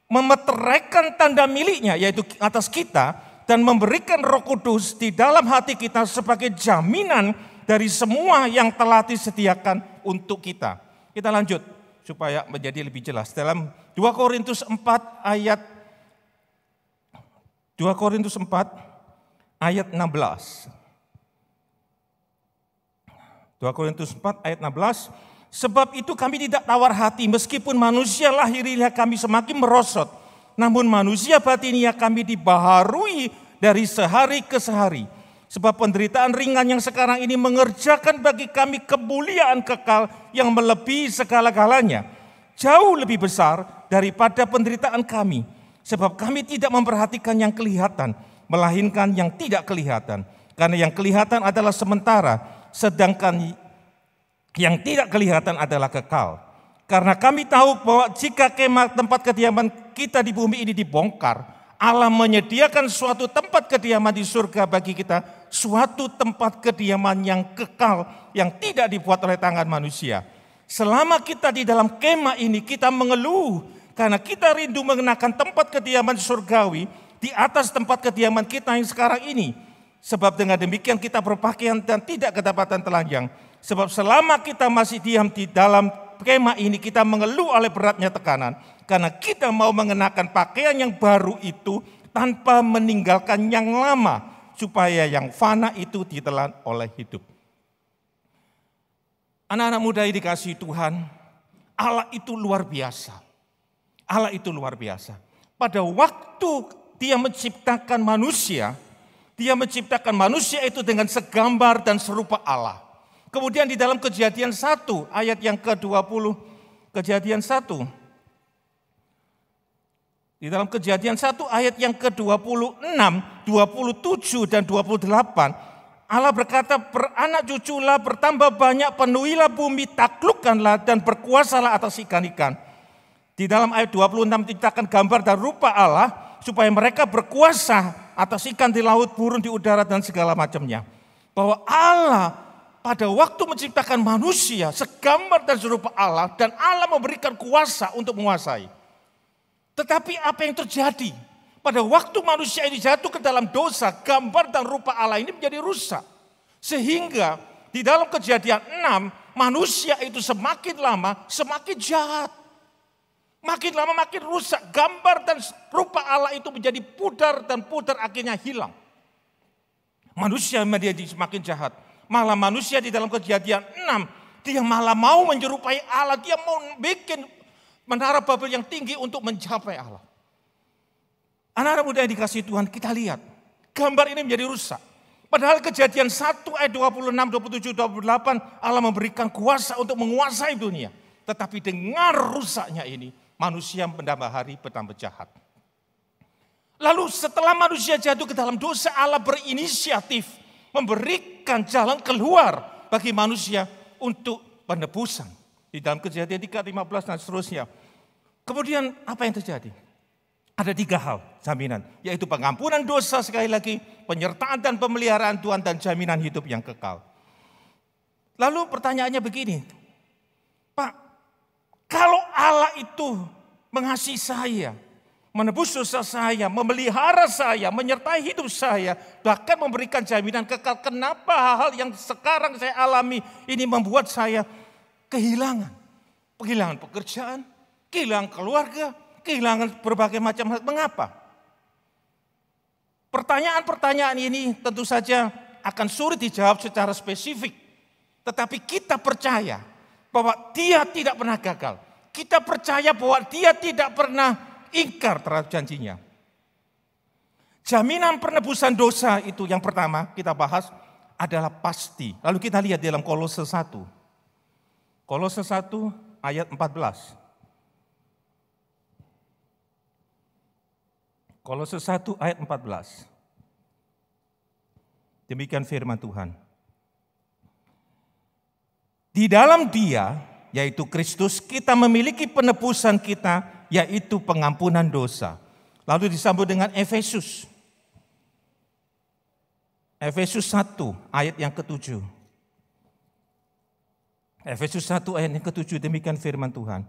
memeteraikan tanda miliknya yaitu atas kita dan memberikan Roh Kudus di dalam hati kita sebagai jaminan dari semua yang telah disediakan untuk kita. Kita lanjut supaya menjadi lebih jelas. Dalam 2 Korintus 4 ayat 2 Korintus 4 ayat 16. 2 Korintus 4 ayat 16, sebab itu kami tidak tawar hati meskipun manusia lahiriah kami semakin merosot, namun manusia batiniah kami dibaharui dari sehari ke sehari. Sebab penderitaan ringan yang sekarang ini mengerjakan bagi kami kemuliaan kekal yang melebihi segala-galanya, jauh lebih besar daripada penderitaan kami. Sebab kami tidak memperhatikan yang kelihatan, melainkan yang tidak kelihatan. Karena yang kelihatan adalah sementara, sedangkan yang tidak kelihatan adalah kekal. Karena kami tahu bahwa jika kemah tempat kediaman kita di bumi ini dibongkar, Allah menyediakan suatu tempat kediaman di surga bagi kita, suatu tempat kediaman yang kekal, yang tidak dibuat oleh tangan manusia. Selama kita di dalam kemah ini, kita mengeluh karena kita rindu mengenakan tempat kediaman surgawi di atas tempat kediaman kita yang sekarang ini. Sebab dengan demikian kita berpakaian dan tidak kedapatan telanjang. Sebab selama kita masih diam di dalam kemah ini, kita mengeluh oleh beratnya tekanan. Karena kita mau mengenakan pakaian yang baru itu tanpa meninggalkan yang lama. Supaya yang fana itu ditelan oleh hidup. Anak-anak muda yang dikasihi Tuhan, Allah itu luar biasa. Allah itu luar biasa. Pada waktu Dia menciptakan manusia, Dia menciptakan manusia itu dengan segambar dan serupa Allah. Kemudian di dalam Kejadian 1 ayat yang ke-20, Kejadian 1. Di dalam Kejadian 1 ayat yang ke-26, 27 dan 28, Allah berkata, "Beranak cuculah, bertambah banyak, penuhilah bumi, taklukkanlah dan berkuasalah atas ikan-ikan." Di dalam ayat 26 diciptakan gambar dan rupa Allah supaya mereka berkuasa atas ikan di laut, burung di udara dan segala macamnya. Bahwa Allah pada waktu menciptakan manusia segambar dan serupa Allah, dan Allah memberikan kuasa untuk menguasai. Tetapi apa yang terjadi? Pada waktu manusia ini jatuh ke dalam dosa, gambar dan rupa Allah ini menjadi rusak. Sehingga di dalam Kejadian 6, manusia itu semakin lama semakin jahat. Makin lama makin rusak, gambar dan rupa Allah itu menjadi pudar dan pudar, akhirnya hilang. Manusia menjadi semakin jahat. Malah manusia di dalam Kejadian 6, dia malah mau menyerupai Allah, dia mau bikin menara Babel yang tinggi untuk mencapai Allah. Anak-anak muda yang dikasihi Tuhan, kita lihat gambar ini menjadi rusak. Padahal Kejadian 1 ayat 26, 27, 28 Allah memberikan kuasa untuk menguasai dunia. Tetapi dengan rusaknya ini manusia bertambah hari bertambah jahat. Lalu setelah manusia jatuh ke dalam dosa, Allah berinisiatif memberikan jalan keluar bagi manusia untuk penebusan. Di dalam Kejadian 3, 15 dan seterusnya. Kemudian apa yang terjadi? Ada 3 hal jaminan, yaitu pengampunan dosa sekali lagi, penyertaan dan pemeliharaan Tuhan, dan jaminan hidup yang kekal. Lalu pertanyaannya begini, Pak, kalau Allah itu mengasihi saya, menebus dosa saya, memelihara saya, menyertai hidup saya, bahkan memberikan jaminan kekal, kenapa hal-hal yang sekarang saya alami ini membuat saya kehilangan? Kehilangan pekerjaan, kehilangan keluarga, kehilangan berbagai macam hal. Mengapa? Pertanyaan-pertanyaan ini tentu saja akan sulit dijawab secara spesifik. Tetapi kita percaya bahwa Dia tidak pernah gagal. Kita percaya bahwa Dia tidak pernah ingkar terhadap janjinya. Jaminan penebusan dosa itu yang pertama kita bahas adalah pasti. Lalu kita lihat dalam Kolose 1. Kolose 1 ayat 14. Kolose 1 ayat 14. Demikian firman Tuhan. Di dalam Dia, yaitu Kristus, kita memiliki penebusan kita, yaitu pengampunan dosa. Lalu disambung dengan Efesus. Efesus 1 ayat yang ke-7. Efesus 1 ayat yang ke-7, demikian firman Tuhan.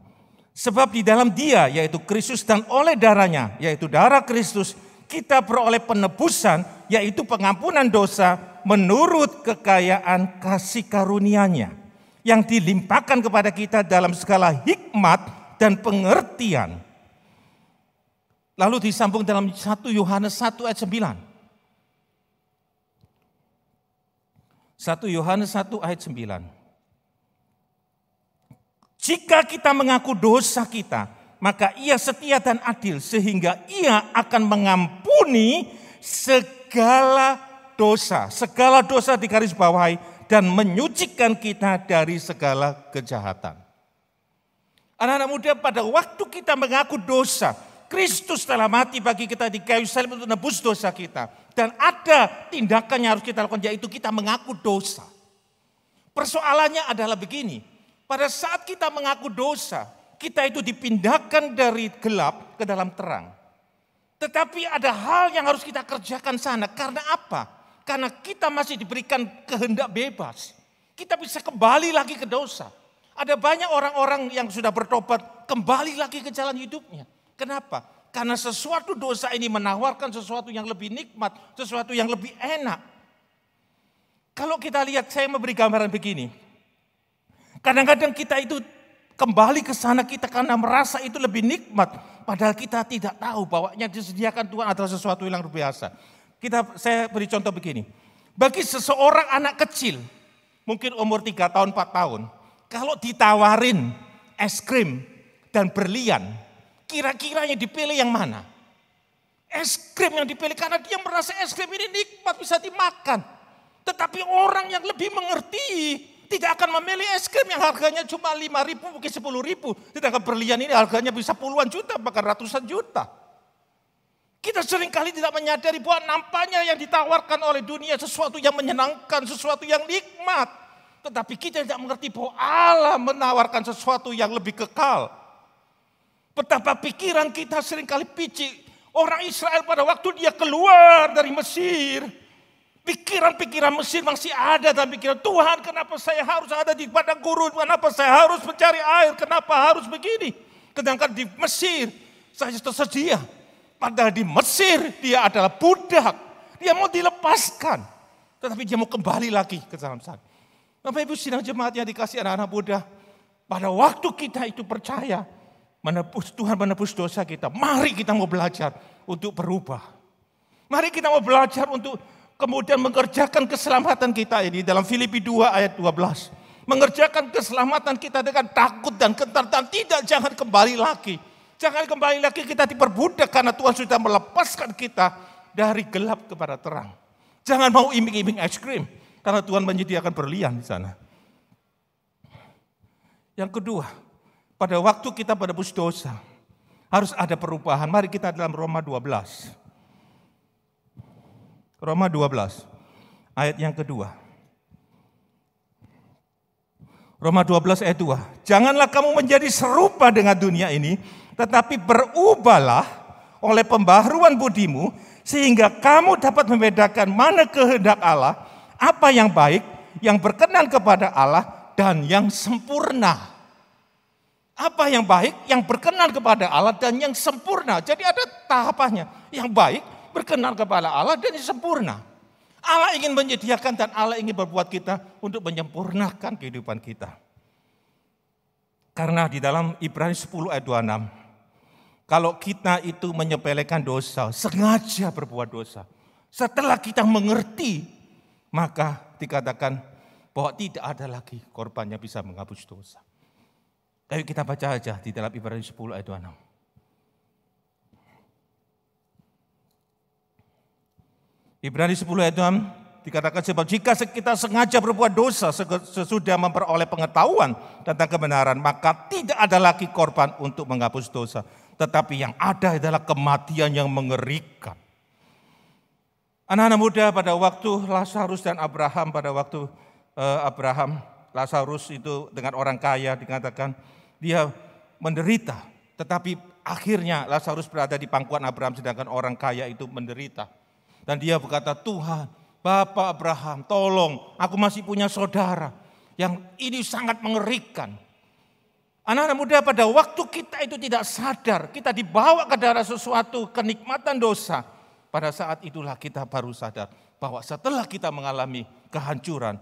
Sebab di dalam Dia, yaitu Kristus, dan oleh darahnya, yaitu darah Kristus, kita beroleh penebusan, yaitu pengampunan dosa, menurut kekayaan kasih karunia-Nya, yang dilimpahkan kepada kita dalam segala hikmat dan pengertian. Lalu disambung dalam 1 Yohanes 1 ayat 9. 1 Yohanes 1 ayat 9. Jika kita mengaku dosa kita, maka Ia setia dan adil sehingga Ia akan mengampuni segala dosa. Segala dosa digarisbawahi dan menyucikan kita dari segala kejahatan. Anak-anak muda, pada waktu kita mengaku dosa, Kristus telah mati bagi kita di kayu salib untuk menebus dosa kita. Dan ada tindakan yang harus kita lakukan, yaitu kita mengaku dosa. Persoalannya adalah begini. Pada saat kita mengaku dosa, kita itu dipindahkan dari gelap ke dalam terang. Tetapi ada hal yang harus kita kerjakan sana. Karena apa? Karena kita masih diberikan kehendak bebas. Kita bisa kembali lagi ke dosa. Ada banyak orang-orang yang sudah bertobat kembali lagi ke jalan hidupnya. Kenapa? Karena sesuatu dosa ini menawarkan sesuatu yang lebih nikmat, sesuatu yang lebih enak. Kalau kita lihat, saya memberi gambaran begini. Kadang-kadang kita itu kembali ke sana kita karena merasa itu lebih nikmat. Padahal kita tidak tahu bahwa yang disediakan Tuhan adalah sesuatu yang luar biasa. Saya beri contoh begini. Bagi seseorang anak kecil, mungkin umur 3 tahun, 4 tahun. Kalau ditawarin es krim dan berlian, kira-kira yang dipilih yang mana? Es krim yang dipilih karena dia merasa es krim ini nikmat bisa dimakan. Tetapi orang yang lebih mengerti tidak akan memilih es krim yang harganya cuma 5.000 mungkin 10.000. Sedangkan berlian ini harganya bisa puluhan juta bahkan ratusan juta. Kita seringkali tidak menyadari bahwa nampaknya yang ditawarkan oleh dunia sesuatu yang menyenangkan, sesuatu yang nikmat. Tetapi kita tidak mengerti bahwa Allah menawarkan sesuatu yang lebih kekal. Betapa pikiran kita seringkali picik. Orang Israel pada waktu dia keluar dari Mesir, pikiran-pikiran Mesir masih ada dalam pikiran, Tuhan kenapa saya harus ada di padang gurun, kenapa saya harus mencari air, kenapa harus begini. Sedangkan di Mesir saya tersedia. Padahal di Mesir dia adalah budak. Dia mau dilepaskan. Tetapi dia mau kembali lagi ke dalam sana. Bapak Ibu sidang jemaat yang dikasih anak-anak muda. Pada waktu kita itu percaya. Tuhan menebus dosa kita. Mari kita mau belajar untuk berubah. Mari kita mau belajar untuk kemudian mengerjakan keselamatan kita ini. Dalam Filipi 2 ayat 12. Mengerjakan keselamatan kita dengan takut dan gentar. Dan tidak, jangan kembali lagi. Jangan kembali lagi kita diperbudak karena Tuhan sudah melepaskan kita dari gelap kepada terang. Jangan mau iming-iming es krim karena Tuhan menyediakan berlian di sana. Yang kedua, pada waktu kita menebus dosa harus ada perubahan. Mari kita dalam Roma 12. Roma 12 ayat yang kedua. Roma 12 ayat 2. Janganlah kamu menjadi serupa dengan dunia ini, tetapi berubahlah oleh pembaharuan budimu, sehingga kamu dapat membedakan mana kehendak Allah, apa yang baik, yang berkenan kepada Allah, dan yang sempurna. Apa yang baik, yang berkenan kepada Allah, dan yang sempurna. Jadi ada tahapannya. Yang baik, berkenan kepada Allah, dan yang sempurna. Allah ingin menyediakan dan Allah ingin berbuat kita untuk menyempurnakan kehidupan kita. Karena di dalam Ibrani 10 ayat 26, kalau kita itu menyepelekan dosa, sengaja berbuat dosa, setelah kita mengerti, maka dikatakan bahwa tidak ada lagi korban yang bisa menghapus dosa. Ayo kita baca aja di dalam Ibrani 10 ayat 26. Ibrani 10 ayat 6 dikatakan sebab jika kita sengaja berbuat dosa sesudah memperoleh pengetahuan tentang kebenaran, maka tidak ada lagi korban untuk menghapus dosa. Tetapi yang ada adalah kematian yang mengerikan. Anak-anak muda, pada waktu Lazarus dan Abraham, pada waktu Lazarus itu dengan orang kaya dikatakan dia menderita. Tetapi akhirnya Lazarus berada di pangkuan Abraham sedangkan orang kaya itu menderita. Dan dia berkata, Tuhan, Bapak Abraham, tolong, aku masih punya saudara yang ini sangat mengerikan. Anak-anak muda, pada waktu kita itu tidak sadar, kita dibawa ke dalam sesuatu kenikmatan dosa. Pada saat itulah kita baru sadar bahwa setelah kita mengalami kehancuran,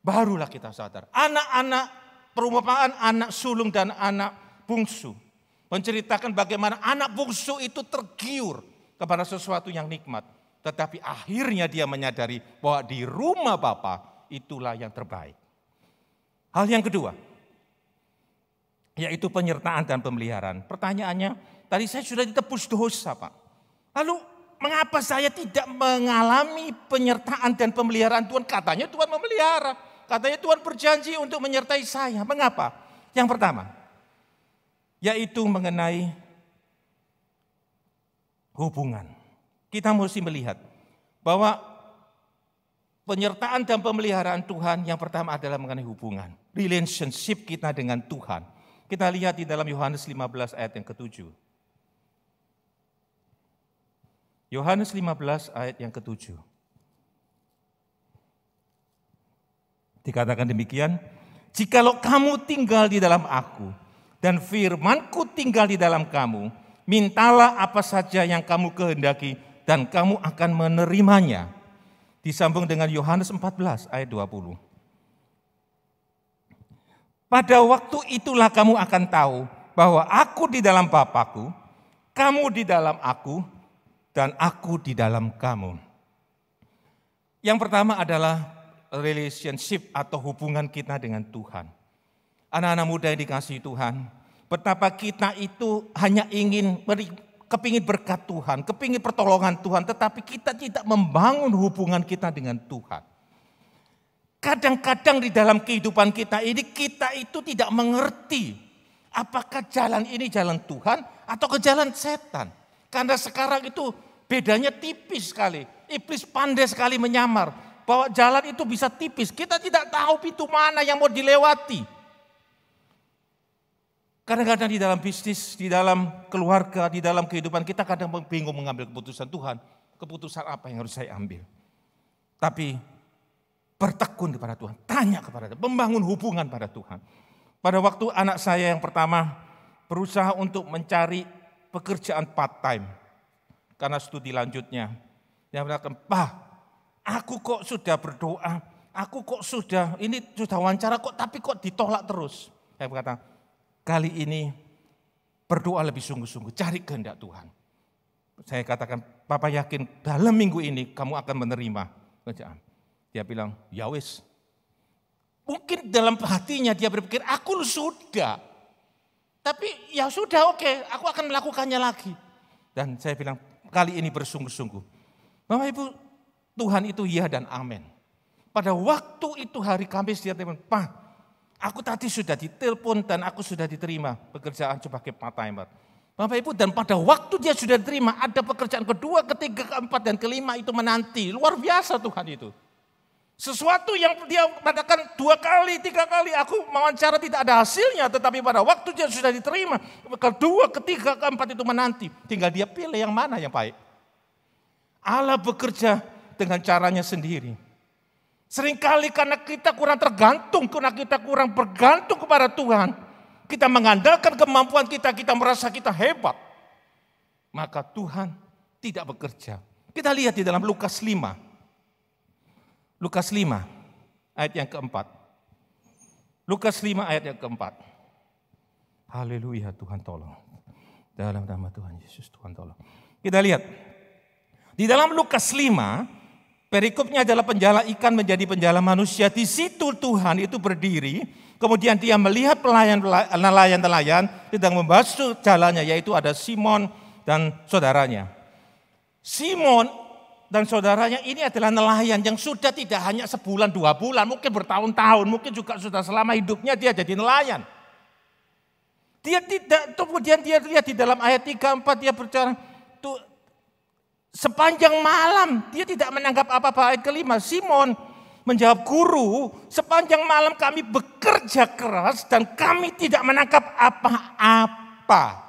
barulah kita sadar. Anak-anak, perumpamaan anak sulung dan anak bungsu menceritakan bagaimana anak bungsu itu tergiur kepada sesuatu yang nikmat. Tetapi akhirnya dia menyadari bahwa di rumah Bapa itulah yang terbaik. Hal yang kedua, yaitu penyertaan dan pemeliharaan. Pertanyaannya, tadi saya sudah ditebus dosa, Pak. Lalu mengapa saya tidak mengalami penyertaan dan pemeliharaan Tuhan? Katanya Tuhan memelihara. Katanya Tuhan berjanji untuk menyertai saya. Mengapa? Yang pertama, yaitu mengenai hubungan. Kita mesti melihat bahwa penyertaan dan pemeliharaan Tuhan yang pertama adalah mengenai hubungan. Relationship kita dengan Tuhan. Kita lihat di dalam Yohanes 15 ayat yang ke-7. Yohanes 15 ayat yang ke-7. Dikatakan demikian, jikalau kamu tinggal di dalam aku dan firman-Ku tinggal di dalam kamu, mintalah apa saja yang kamu kehendaki dan kamu akan menerimanya. Disambung dengan Yohanes 14 ayat 20. Pada waktu itulah kamu akan tahu bahwa aku di dalam Bapa-Ku, kamu di dalam aku, dan aku di dalam kamu. Yang pertama adalah relationship atau hubungan kita dengan Tuhan. Anak-anak muda yang dikasihi Tuhan, betapa kita itu hanya ingin kepingin berkat Tuhan, kepingin pertolongan Tuhan, tetapi kita tidak membangun hubungan kita dengan Tuhan. kadang-kadang di dalam kehidupan kita itu tidak mengerti apakah jalan ini jalan Tuhan atau ke jalan setan. Karena sekarang itu bedanya tipis sekali. Iblis pandai sekali menyamar bahwa jalan itu bisa tipis. Kita tidak tahu pintu mana yang mau dilewati. Kadang-kadang di dalam bisnis, di dalam keluarga, di dalam kehidupan kita kadang bingung mengambil keputusan Tuhan. Keputusan apa yang harus saya ambil. Tapi bertekun kepada Tuhan, tanya kepada Tuhan, membangun hubungan pada Tuhan. Pada waktu anak saya yang pertama berusaha untuk mencari pekerjaan part time karena studi lanjutnya. Dia mengatakan, "Pak, aku kok sudah berdoa, aku kok sudah wawancara kok tapi kok ditolak terus." Saya berkata, "Kali ini berdoa lebih sungguh-sungguh, cari kehendak Tuhan." Saya katakan, "Papa yakin dalam minggu ini kamu akan menerima pekerjaan." Dia bilang, "Ya wis." Mungkin dalam hatinya dia berpikir, aku sudah. Tapi ya sudah, oke, aku akan melakukannya lagi. Dan saya bilang, kali ini bersungguh-sungguh. Bapak Ibu, Tuhan itu ya dan amin. Pada waktu itu hari Kamis dia telepon, "Pak, aku tadi sudah ditelepon dan aku sudah diterima pekerjaan sebagai part-timer." Bapak Ibu, dan pada waktu dia sudah diterima, ada pekerjaan kedua, ketiga, keempat, dan kelima itu menanti. Luar biasa Tuhan itu. Sesuatu yang dia katakan 2 kali, 3 kali aku wawancara tidak ada hasilnya. Tetapi pada waktu dia sudah diterima, kedua, ketiga, keempat itu menanti. Tinggal dia pilih yang mana yang baik. Allah bekerja dengan caranya sendiri. Seringkali karena kita kurang tergantung, karena kita kurang bergantung kepada Tuhan. Kita mengandalkan kemampuan kita, kita merasa kita hebat. Maka Tuhan tidak bekerja. Kita lihat di dalam Lukas 5. Lukas 5 ayat yang keempat. Lukas 5 ayat yang keempat. Haleluya, Tuhan tolong. Dalam nama Tuhan Yesus, Tuhan tolong. Kita lihat. Di dalam Lukas 5, perikopnya adalah penjala ikan menjadi penjala manusia. Di situ Tuhan itu berdiri. Kemudian dia melihat nelayan-nelayan sedang membasuh jalannya. Yaitu ada Simon dan saudaranya. Simon dan saudaranya ini adalah nelayan yang sudah tidak hanya sebulan, 2 bulan, mungkin bertahun-tahun, mungkin juga sudah selama hidupnya dia jadi nelayan. Dia tidak, kemudian dia lihat di dalam ayat 3-4 dia berbicara, sepanjang malam dia tidak menanggap apa-apa. Ayat kelima, Simon menjawab, "Guru, sepanjang malam kami bekerja keras dan kami tidak menangkap apa-apa."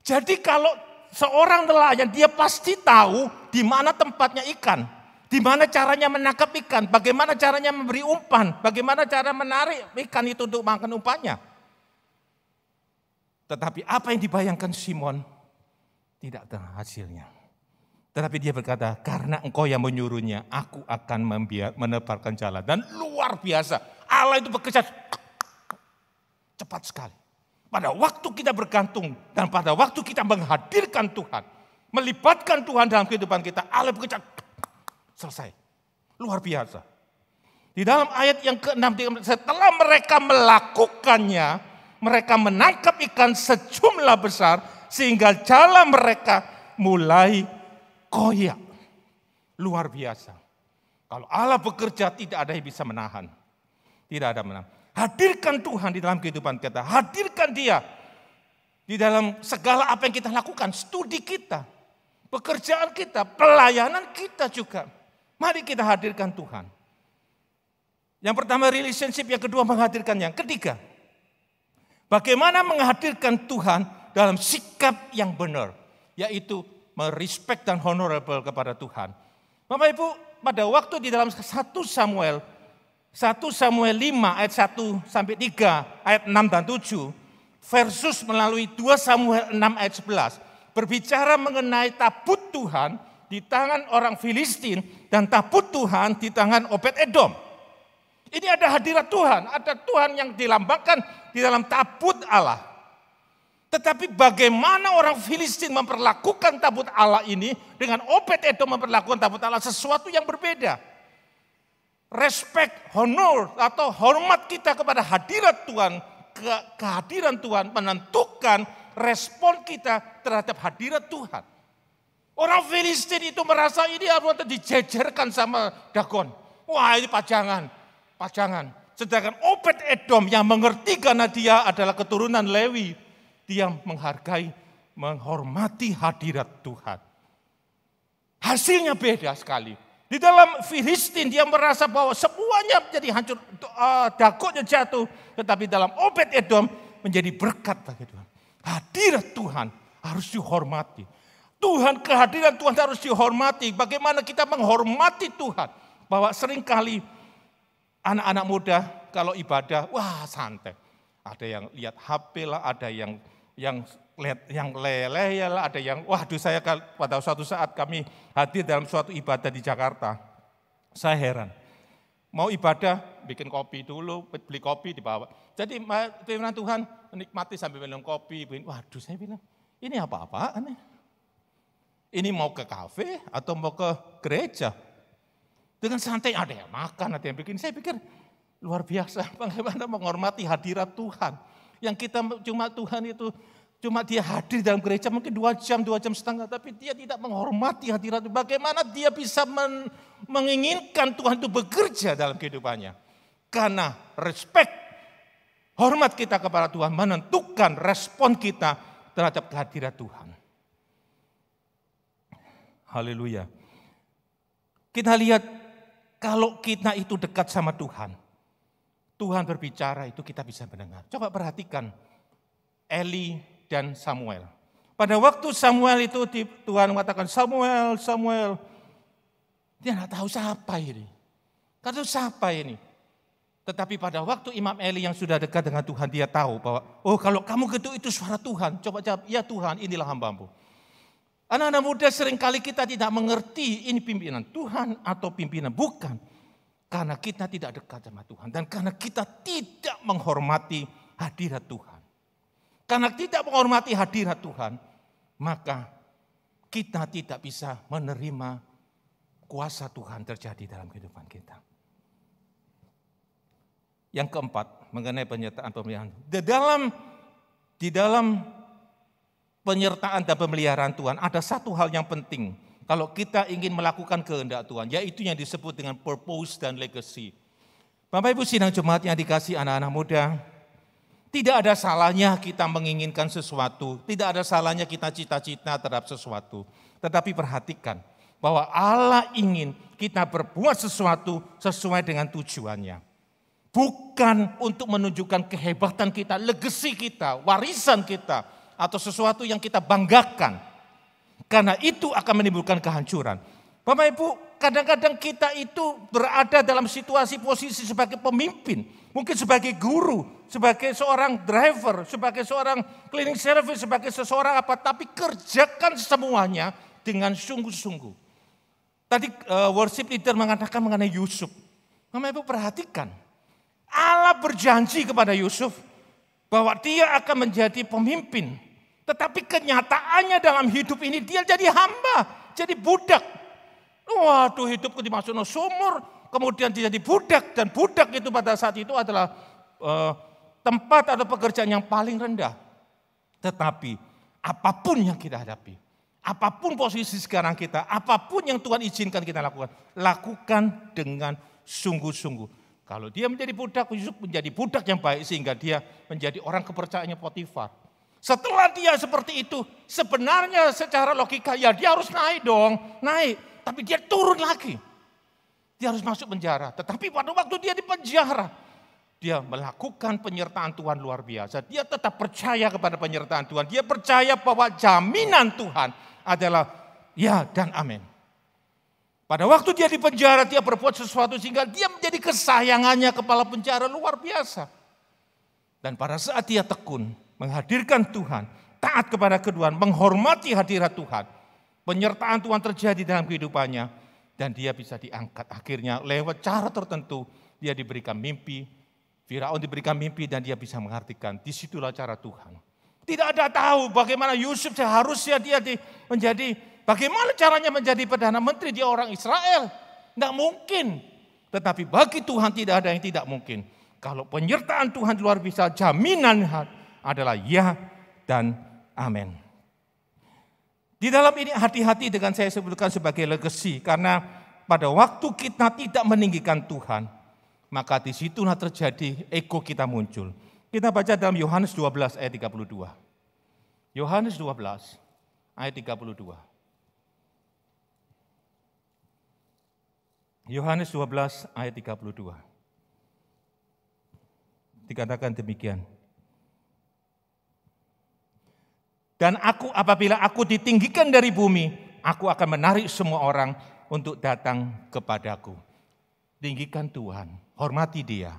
Jadi kalau seorang nelayan dia pasti tahu di mana tempatnya ikan, di mana caranya menangkap ikan, bagaimana caranya memberi umpan, bagaimana cara menarik ikan itu untuk makan umpannya. Tetapi apa yang dibayangkan Simon tidak ada hasilnya. Tetapi dia berkata, "Karena engkau yang menyuruhnya, aku akan menebarkan jalan." Dan luar biasa, Allah itu bekerja cepat sekali. Pada waktu kita bergantung dan pada waktu kita menghadirkan Tuhan, melibatkan Tuhan dalam kehidupan kita, Allah bekerja selesai. Luar biasa. Di dalam ayat yang ke-6, setelah mereka melakukannya, mereka menangkap ikan sejumlah besar sehingga jala mereka mulai koyak. Luar biasa. Kalau Allah bekerja tidak ada yang bisa menahan. Tidak ada menahan. Hadirkan Tuhan di dalam kehidupan kita. Hadirkan Dia di dalam segala apa yang kita lakukan. Studi kita, pekerjaan kita, pelayanan kita juga. Mari kita hadirkan Tuhan. Yang pertama relationship, yang kedua menghadirkan, yang ketiga bagaimana menghadirkan Tuhan dalam sikap yang benar. Yaitu merespek dan honorable kepada Tuhan. Bapak Ibu, pada waktu di dalam 1 Samuel 5 ayat 1 sampai 3, ayat 6 dan 7, versus melalui 2 Samuel 6 ayat 11, berbicara mengenai tabut Tuhan di tangan orang Filistin dan tabut Tuhan di tangan Obed-Edom. Ini ada hadirat Tuhan, ada Tuhan yang dilambangkan di dalam tabut Allah. Tetapi bagaimana orang Filistin memperlakukan tabut Allah ini dengan Obed-Edom memperlakukan tabut Allah sesuatu yang berbeda. Respect, honor atau hormat kita kepada hadirat Tuhan, kehadiran Tuhan menentukan respon kita terhadap hadirat Tuhan. Orang Filistin itu merasa ini harus dijejerkan sama Dagon. Wah, ini pajangan. Sedangkan Obed-Edom yang mengerti karena dia adalah keturunan Lewi, dia menghargai, menghormati hadirat Tuhan. Hasilnya beda sekali. Di dalam Filistin dia merasa bahwa semuanya menjadi hancur, dagoknya jatuh. Tetapi dalam Obed-Edom menjadi berkat bagi Tuhan. Hadirat Tuhan harus dihormati. Kehadiran Tuhan harus dihormati. Bagaimana kita menghormati Tuhan. Bahwa seringkali anak-anak muda kalau ibadah, wah santai. Ada yang lihat HP lah, ada yang leleh lah, ada yang, waduh saya pada suatu saat kami hadir dalam suatu ibadah di Jakarta. Saya heran. Mau ibadah, bikin kopi dulu, beli kopi dibawa. Jadi firman Tuhan menikmati sambil minum kopi. Waduh saya bilang, ini apa-apaan nih? Ini mau ke kafe atau mau ke gereja? Dengan santai ada yang makan, ada yang bikin. Saya pikir luar biasa bagaimana menghormati hadirat Tuhan. Yang kita Tuhan itu cuma dia hadir dalam gereja mungkin 2 jam setengah. Tapi dia tidak menghormati hadirat Tuhan. Bagaimana dia bisa menginginkan Tuhan itu bekerja dalam kehidupannya. Karena respect, hormat kita kepada Tuhan menentukan respon kita terhadap kehadirat Tuhan. Haleluya. Kita lihat kalau kita itu dekat sama Tuhan, Tuhan berbicara itu kita bisa mendengar. Coba perhatikan Eli dan Samuel. Pada waktu Samuel itu Tuhan mengatakan Samuel. Dia tidak tahu siapa ini. Kata siapa ini. Tetapi pada waktu Imam Eli yang sudah dekat dengan Tuhan dia tahu bahwa kalau kamu gitu itu suara Tuhan. Coba jawab, ya Tuhan inilah hamba-Mu. Anak-anak muda seringkali kita tidak mengerti ini pimpinan Tuhan atau pimpinan bukan. Karena kita tidak dekat sama Tuhan. Dan karena kita tidak menghormati hadirat Tuhan. Karena tidak menghormati hadirat Tuhan. Maka kita tidak bisa menerima kuasa Tuhan terjadi dalam kehidupan kita. Yang keempat mengenai penyertaan pemeliharaan. Di dalam penyertaan dan pemeliharaan Tuhan ada satu hal yang penting. Kalau kita ingin melakukan kehendak Tuhan, yaitu yang disebut dengan purpose dan legacy. Bapak Ibu sidang jemaat yang dikasihi anak-anak muda, tidak ada salahnya kita menginginkan sesuatu, tidak ada salahnya kita cita-cita terhadap sesuatu. Tetapi perhatikan bahwa Allah ingin kita berbuat sesuatu sesuai dengan tujuannya. Bukan untuk menunjukkan kehebatan kita, legacy kita, warisan kita, atau sesuatu yang kita banggakan. Karena itu akan menimbulkan kehancuran. Bapak Ibu, kadang-kadang kita itu berada dalam situasi posisi sebagai pemimpin. Mungkin sebagai guru, sebagai seorang driver, sebagai seorang cleaning service, sebagai seseorang apa. Tapi kerjakan semuanya dengan sungguh-sungguh. Tadi worship leader mengatakan mengenai Yusuf. Bapak Ibu perhatikan. Allah berjanji kepada Yusuf bahwa dia akan menjadi pemimpin. Tetapi kenyataannya dalam hidup ini dia jadi hamba, jadi budak. Waduh hidupku dimasukkan sumur, kemudian dia jadi budak. Dan budak itu pada saat itu adalah tempat atau pekerjaan yang paling rendah. Tetapi apapun yang kita hadapi, apapun posisi sekarang kita, apapun yang Tuhan izinkan kita lakukan dengan sungguh-sungguh. Kalau dia menjadi budak, Yusuf menjadi budak yang baik sehingga dia menjadi orang kepercayaannya Potifar. Setelah dia seperti itu, sebenarnya secara logika ya dia harus naik dong, naik. Tapi dia turun lagi. Dia harus masuk penjara. Tetapi pada waktu dia di penjara, dia melakukan penyertaan Tuhan luar biasa. Dia tetap percaya kepada penyertaan Tuhan. Dia percaya bahwa jaminan Tuhan adalah ya dan amin. Pada waktu dia di penjara, dia berbuat sesuatu sehingga dia menjadi kesayangannya kepala penjara luar biasa. Dan pada saat dia tekun, menghadirkan Tuhan, taat kepada Tuhan, menghormati hadirat Tuhan. Penyertaan Tuhan terjadi dalam kehidupannya. Dan dia bisa diangkat. Akhirnya lewat cara tertentu dia diberikan mimpi. Firaun diberikan mimpi dan dia bisa mengartikan. Disitulah cara Tuhan. Tidak ada tahu bagaimana Yusuf seharusnya dia menjadi, bagaimana caranya menjadi Perdana Menteri dia orang Israel. Tidak mungkin. Tetapi bagi Tuhan tidak ada yang tidak mungkin. Kalau penyertaan Tuhan luar biasa, jaminan adalah ya dan amin. Di dalam ini hati-hati dengan saya sebutkan sebagai legacy. Karena pada waktu kita tidak meninggikan Tuhan, maka disitulah terjadi ego kita muncul. Kita baca dalam Yohanes 12 ayat 32. Yohanes 12 ayat 32. Yohanes 12 ayat 32. Dikatakan demikian. Dan apabila aku ditinggikan dari bumi, aku akan menarik semua orang untuk datang kepadaku. Tinggikan Tuhan, hormati Dia.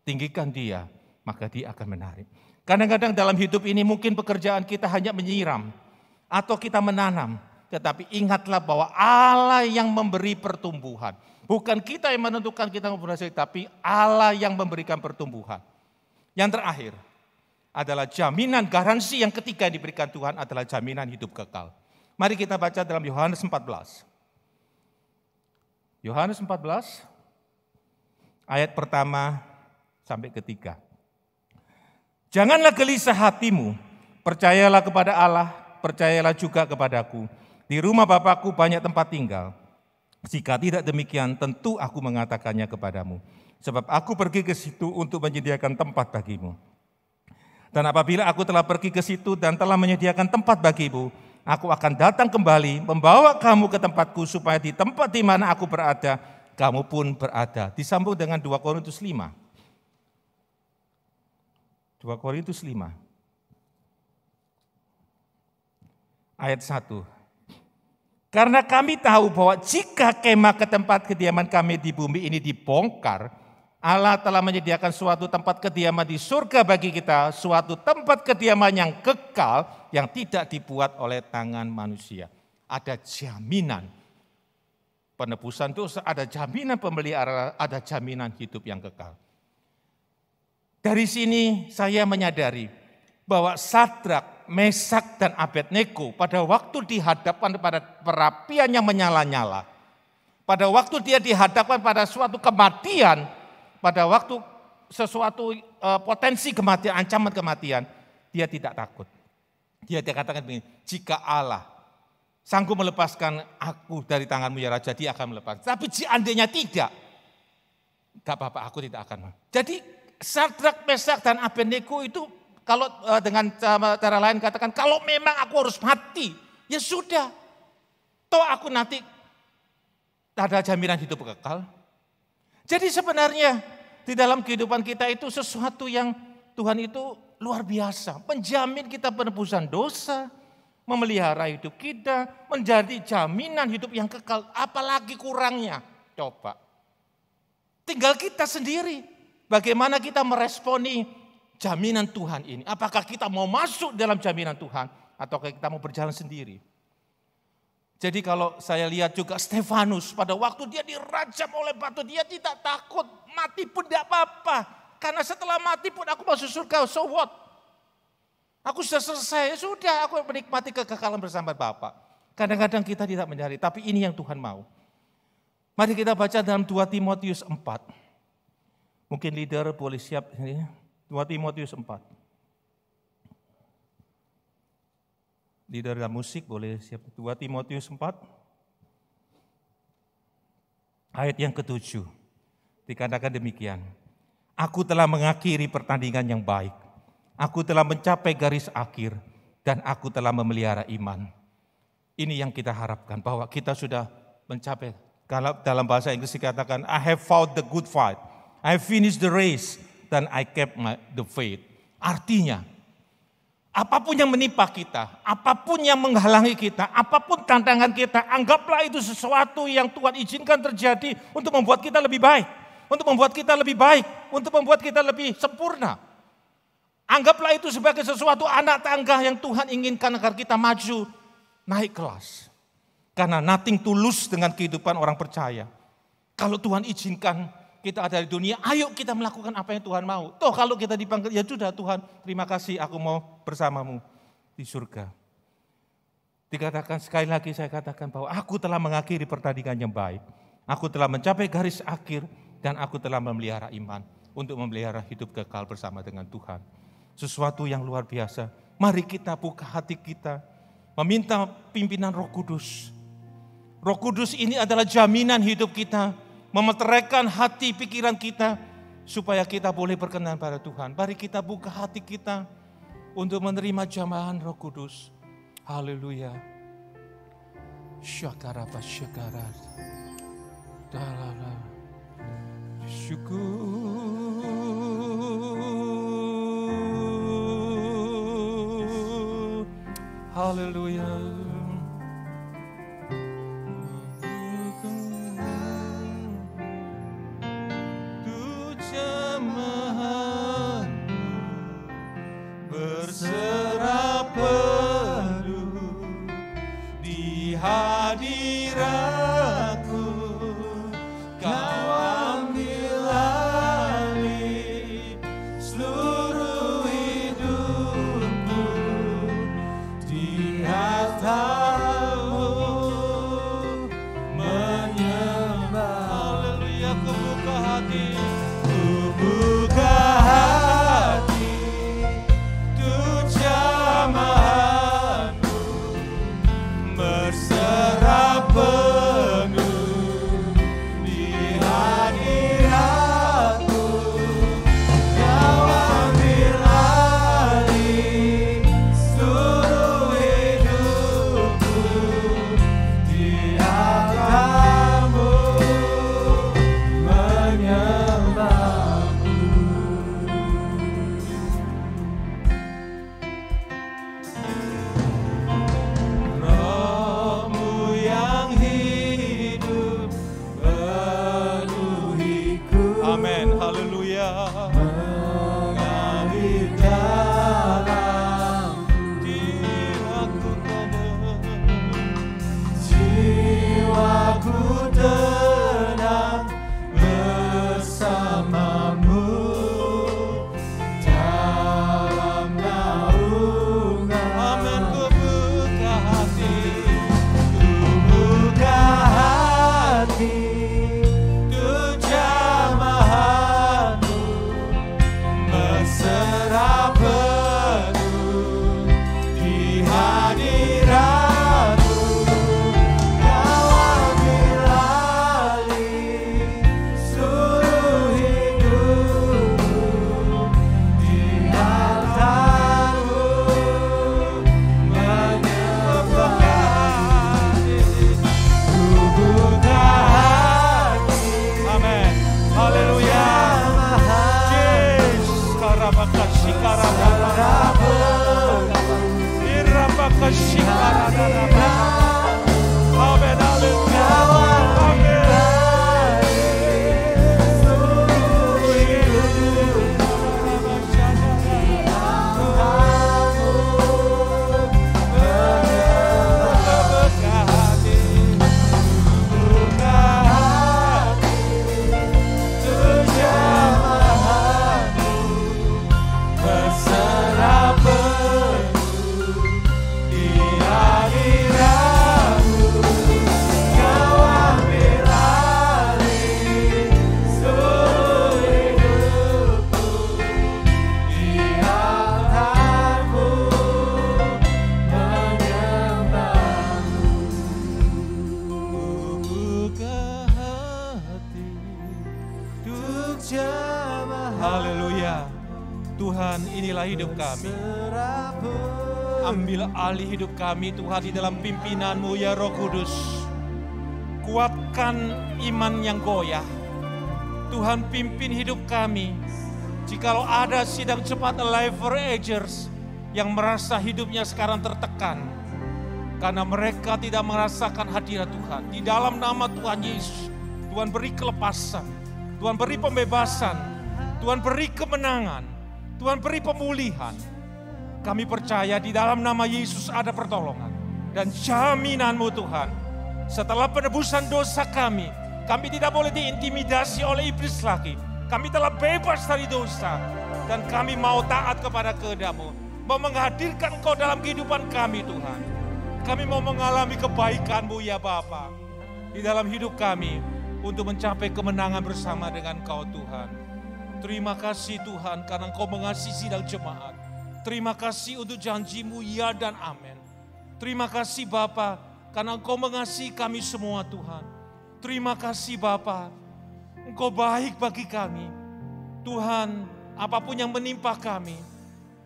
Tinggikan Dia, maka Dia akan menarik. Kadang-kadang dalam hidup ini mungkin pekerjaan kita hanya menyiram atau kita menanam. Tetapi ingatlah bahwa Allah yang memberi pertumbuhan. Bukan kita yang menentukan kita berhasil, tapi Allah yang memberikan pertumbuhan. Yang terakhir adalah jaminan garansi yang ketiga yang diberikan Tuhan adalah jaminan hidup kekal. Mari kita baca dalam Yohanes 14. Yohanes 14 ayat pertama sampai ketiga. Janganlah gelisah hatimu, percayalah kepada Allah, percayalah juga kepadaku. Di rumah Bapakku banyak tempat tinggal. Jika tidak demikian, tentu aku mengatakannya kepadamu. Sebab aku pergi ke situ untuk menyediakan tempat bagimu. Dan apabila aku telah pergi ke situ dan telah menyediakan tempat bagimu, aku akan datang kembali, membawa kamu ke tempatku, supaya di tempat di mana aku berada, kamu pun berada. Disambung dengan 2 Korintus 5. 2 Korintus 5. Ayat 1. Karena kami tahu bahwa jika kemah ke tempat kediaman kami di bumi ini dibongkar, Allah telah menyediakan suatu tempat kediaman di surga bagi kita, suatu tempat kediaman yang kekal, yang tidak dibuat oleh tangan manusia. Ada jaminan penebusan dosa, ada jaminan pemeliharaan, ada jaminan hidup yang kekal. Dari sini saya menyadari bahwa Sadrak, Mesak, dan Abednego pada waktu dihadapkan pada perapian yang menyala-nyala, pada waktu dia dihadapkan pada suatu kematian, pada waktu sesuatu potensi kematian, ancaman kematian, dia tidak takut. Dia katakan begini, jika Allah sanggup melepaskan aku dari tanganmu ya Raja, Dia akan melepaskan. Tapi seandainya tidak, gak apa-apa, aku tidak akan. Jadi Sadrak, Mesak, dan Abednego itu kalau dengan cara lain katakan, kalau memang aku harus mati, ya sudah. Toh aku nanti ada jaminan hidup kekal. Jadi sebenarnya di dalam kehidupan kita itu sesuatu yang Tuhan itu luar biasa. Menjamin kita penebusan dosa, memelihara hidup kita, menjadi jaminan hidup yang kekal. Apalagi kurangnya? Coba. Tinggal kita sendiri. Bagaimana kita meresponi jaminan Tuhan ini? Apakah kita mau masuk dalam jaminan Tuhan atau kita mau berjalan sendiri? Jadi kalau saya lihat juga Stefanus pada waktu dia dirajam oleh batu, dia tidak takut, mati pun tidak apa-apa. Karena setelah mati pun aku masuk surga, so what? Aku sudah selesai, sudah aku menikmati kekekalan bersama Bapa. Kadang-kadang kita tidak mencari, tapi ini yang Tuhan mau. Mari kita baca dalam 2 Timotius 4. Mungkin leader boleh siap ini. 2 Timotius 4. Leader dan musik boleh siap. 2 Timotius 4. Ayat yang ke-7. Dikatakan demikian. Aku telah mengakhiri pertandingan yang baik. Aku telah mencapai garis akhir. Dan aku telah memelihara iman. Ini yang kita harapkan. Bahwa kita sudah mencapai. Kalau dalam bahasa Inggris dikatakan, I have fought the good fight. I have finished the race. Dan I kept the faith. Artinya, apapun yang menimpa kita, apapun yang menghalangi kita, apapun tantangan kita, anggaplah itu sesuatu yang Tuhan izinkan terjadi untuk membuat kita lebih baik. Untuk membuat kita lebih baik, untuk membuat kita lebih sempurna. Anggaplah itu sebagai sesuatu anak tangga yang Tuhan inginkan agar kita maju, naik kelas. Karena nothing tulus dengan kehidupan orang percaya. Kalau Tuhan izinkan kita ada di dunia, ayo kita melakukan apa yang Tuhan mau. Toh kalau kita dipanggil, ya sudah Tuhan, terima kasih aku mau bersamamu di surga. Dikatakan sekali lagi, saya katakan bahwa aku telah mengakhiri pertandingan yang baik. Aku telah mencapai garis akhir dan aku telah memelihara iman untuk memelihara hidup kekal bersama dengan Tuhan. Sesuatu yang luar biasa. Mari kita buka hati kita, meminta pimpinan Roh Kudus Roh Kudus ini adalah jaminan hidup kita, memeteraikan hati pikiran kita, supaya kita boleh berkenan pada Tuhan. Mari kita buka hati kita untuk menerima jamahan Roh Kudus. Haleluya. Syakara basyakara. Dalala. Syukur. Haleluya. Berserah penuh di hadiratku, Kau ambil alih seluruh hidupku, di atasmu menyembah. Haleluya, ku buka hati, ku buka hati, tu jamahanmu berserah penuh di hadiratku, Kau ambil alih seluruh hidupku, di atasmu menyembahmu. Rohmu yang hidup penuhiku. Amin, haleluya. Mengalir dalam jiwaku tenang, jiwaku tenang bersamamu dalam naungan. Amin, ku buka hati, ku buka hati, tu jamahanmu berserah penuh di hadiratku, Kau ambil alih seluruh hidupku, di atasmu menyembah. Ku buka hati. Amin. Haleluya. Yesus, karabakasi karabakasi. Irabakasi karabakasi. Amin. Haleluya. Amin. Seluruh hidupku, buka hati, buka hati, tu jamahanmu berserah penuh di hadiratku, Kau ambil alih seluruh hidupku, di atasmu menyembahmu. Buka hati untuk jamahan. Haleluya. Tuhan, inilah hidup kami. Ambil alih hidup kami Tuhan di dalam pimpinan-Mu ya Roh Kudus. Kuatkan iman yang goyah. Tuhan, pimpin hidup kami. Jikalau ada sidang cepat Alive for Agers yang merasa hidupnya sekarang tertekan, karena mereka tidak merasakan hadirat Tuhan. Di dalam nama Tuhan Yesus, Tuhan beri kelepasan, Tuhan beri pembebasan, Tuhan beri kemenangan, Tuhan beri pemulihan. Kami percaya di dalam nama Yesus ada pertolongan dan jaminan-Mu Tuhan. Setelah penebusan dosa kami tidak boleh diintimidasi oleh iblis lagi. Kami telah bebas dari dosa dan kami mau taat kepada kehendak-Mu. Mau menghadirkan Engkau dalam kehidupan kami Tuhan. Kami mau mengalami kebaikan-Mu ya Bapa di dalam hidup kami untuk mencapai kemenangan bersama dengan Engkau Tuhan. Terima kasih Tuhan karena Engkau mengasihi sidang jemaat. Terima kasih untuk janji-Mu ya dan amin. Terima kasih Bapa karena Engkau mengasihi kami semua Tuhan. Terima kasih Bapa, Engkau baik bagi kami. Tuhan, apapun yang menimpa kami,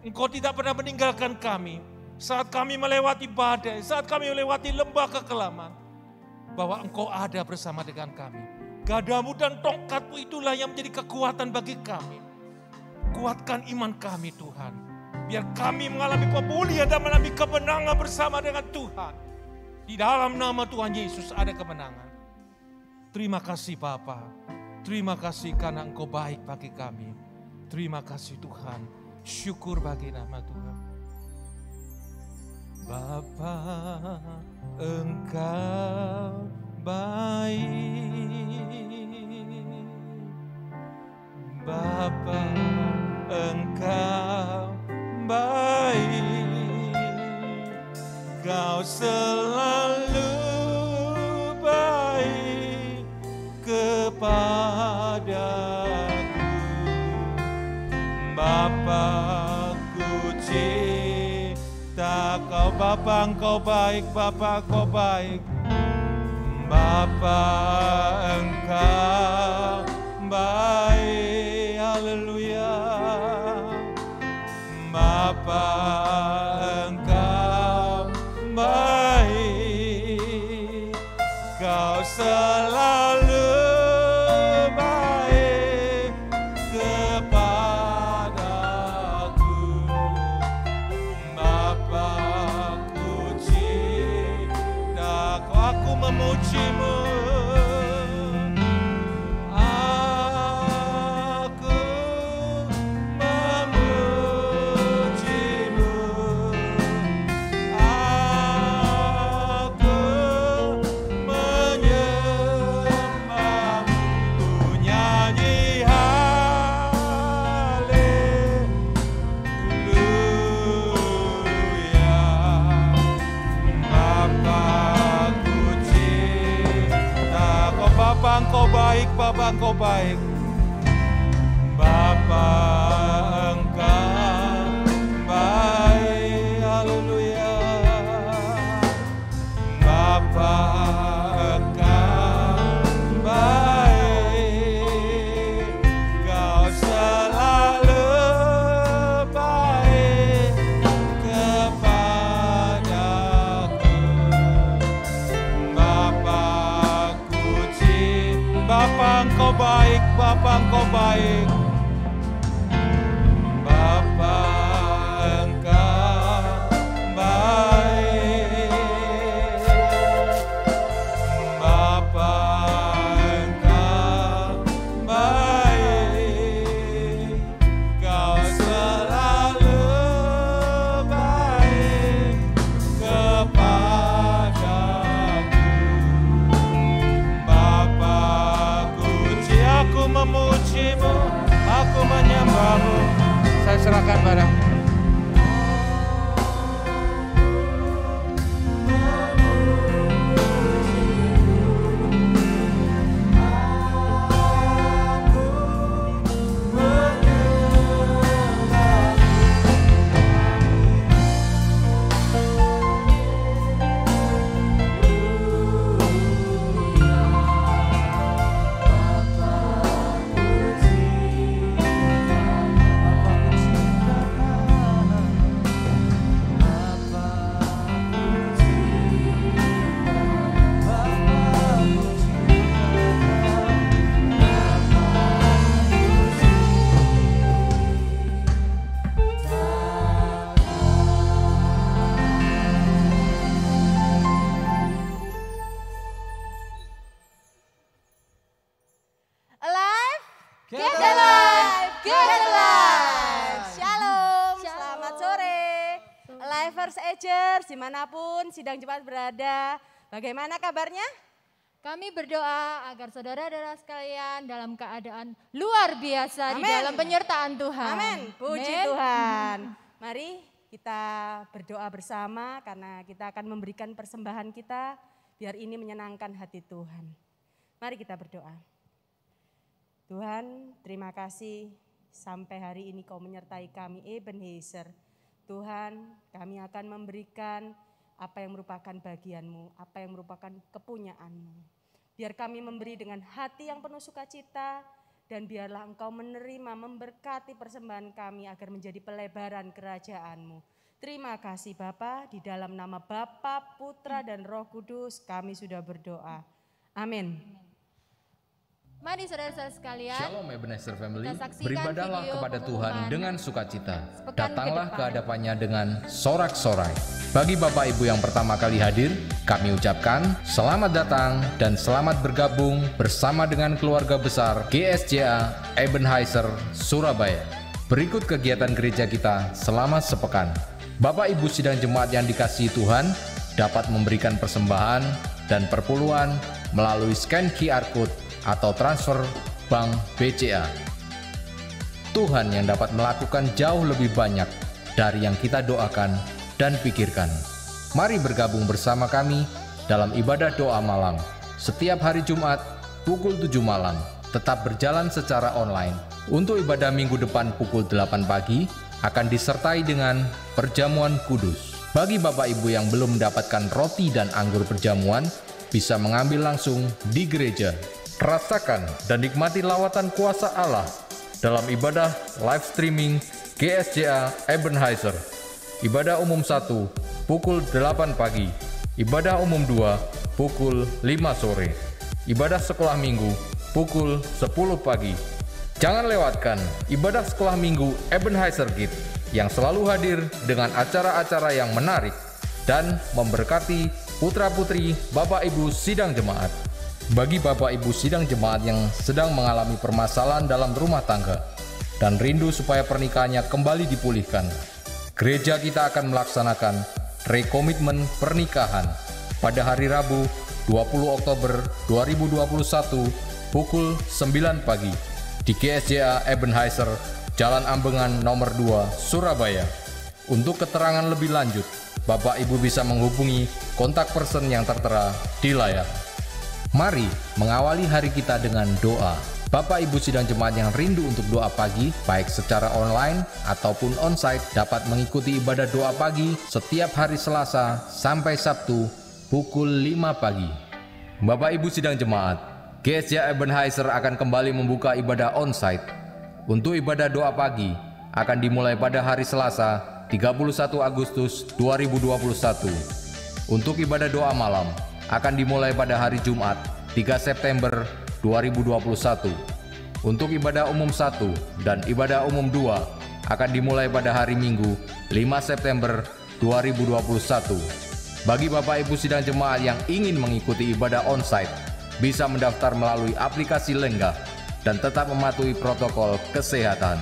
Engkau tidak pernah meninggalkan kami. Saat kami melewati badai, saat kami melewati lembah kekelaman, bahwa Engkau ada bersama dengan kami. Gadamu dan tongkatmu itulah yang menjadi kekuatan bagi kami. Kuatkan iman kami Tuhan. Biar kami mengalami pemulihan dan mengalami kemenangan bersama dengan Tuhan. Di dalam nama Tuhan Yesus ada kemenangan. Terima kasih Bapa. Terima kasih karena Engkau baik bagi kami. Terima kasih Tuhan. Syukur bagi nama Tuhan. Bapa, Engkau baik. Bapa, Engkau baik. Kau selalu baik kepadaku. Bapa, ku cinta Kau. Bapa, Engkau baik. Bapa, Engkau baik. Bapa, Engkau baik. Haleluya. Bapa, Engkau baik. Kau selalu baik kepadaku. Bapa, ku cinta Kau. Aku memuji-Mu. Engkau baik, Bapa, Engkau baik. Bapa, Engkau baik. Haleluya. Bapa, Engkau baik. Kau selalu baik kepadaku. Bapa, Bapa, Engkau baik. Bapa, Engkau baik. Bapa, Engkau baik. Bapa, Engkau baik. Kau selalu baik kepadaku. Bapa, aku memuji-Mu, aku menyembah-Mu. Saya serahkan padamu. Dimanapun Sidang Jemaat berada, bagaimana kabarnya? Kami berdoa agar saudara-saudara sekalian dalam keadaan luar biasa. Amen. Di dalam penyertaan Tuhan. Amin, puji Tuhan. Mari kita berdoa bersama karena kita akan memberikan persembahan kita biar ini menyenangkan hati Tuhan. Mari kita berdoa. Tuhan, terima kasih sampai hari ini Kau menyertai kami Ebenezer. Tuhan, kami akan memberikan apa yang merupakan bagianmu, apa yang merupakan kepunyaanmu. Biar kami memberi dengan hati yang penuh sukacita, dan biarlah Engkau menerima, memberkati persembahan kami agar menjadi pelebaran kerajaan-Mu. Terima kasih Bapa, di dalam nama Bapa, Putra, dan Roh Kudus kami sudah berdoa. Amin. Mari saudara-saudara sekalian, Shalom Ebenezer Family, kita saksikan beribadahlah video kepada Tuhan pengumuman dengan sukacita. sepekan Datanglah ke ke depan. hadapannya dengan sorak-sorai. Bagi Bapak Ibu yang pertama kali hadir, kami ucapkan selamat datang dan selamat bergabung bersama dengan keluarga besar GSJA Ebenezer Surabaya. Berikut kegiatan gereja kita selama sepekan. Bapak Ibu sidang jemaat yang dikasihi Tuhan dapat memberikan persembahan dan perpuluhan melalui scan QR Code atau transfer bank BCA. Tuhan yang dapat melakukan jauh lebih banyak dari yang kita doakan dan pikirkan. Mari bergabung bersama kami dalam ibadah doa malam setiap hari Jumat pukul 7 malam, tetap berjalan secara online. Untuk ibadah minggu depan pukul 8 pagi akan disertai dengan perjamuan kudus. Bagi Bapak Ibu yang belum mendapatkan roti dan anggur perjamuan, bisa mengambil langsung di gereja. Rasakan dan nikmati lawatan kuasa Allah dalam ibadah live streaming GSJA Ebenezer. Ibadah umum 1 pukul 8 pagi, ibadah umum 2 pukul 5 sore, ibadah sekolah minggu pukul 10 pagi. Jangan lewatkan ibadah sekolah minggu Ebenezer Kids yang selalu hadir dengan acara-acara yang menarik dan memberkati putra-putri Bapak Ibu sidang jemaat. Bagi Bapak Ibu sidang jemaat yang sedang mengalami permasalahan dalam rumah tangga dan rindu supaya pernikahannya kembali dipulihkan, gereja kita akan melaksanakan rekomitmen pernikahan pada hari Rabu 20 Oktober 2021 pukul 9 pagi di GSJA Ebenezer, Jalan Ambengan nomor 2, Surabaya. Untuk keterangan lebih lanjut, Bapak Ibu bisa menghubungi kontak person yang tertera di layar. Mari mengawali hari kita dengan doa. Bapak Ibu sidang jemaat yang rindu untuk doa pagi, baik secara online ataupun onsite, dapat mengikuti ibadah doa pagi setiap hari Selasa sampai Sabtu pukul 5 pagi. Bapak Ibu sidang jemaat, GSJA Ebenezer akan kembali membuka ibadah onsite. Untuk ibadah doa pagi akan dimulai pada hari Selasa 31 Agustus 2021. Untuk ibadah doa malam akan dimulai pada hari Jumat 3 September 2021. Untuk ibadah umum 1 dan ibadah umum 2 akan dimulai pada hari Minggu 5 September 2021. Bagi Bapak Ibu sidang jemaat yang ingin mengikuti ibadah onsite, bisa mendaftar melalui aplikasi Lenggah dan tetap mematuhi protokol kesehatan.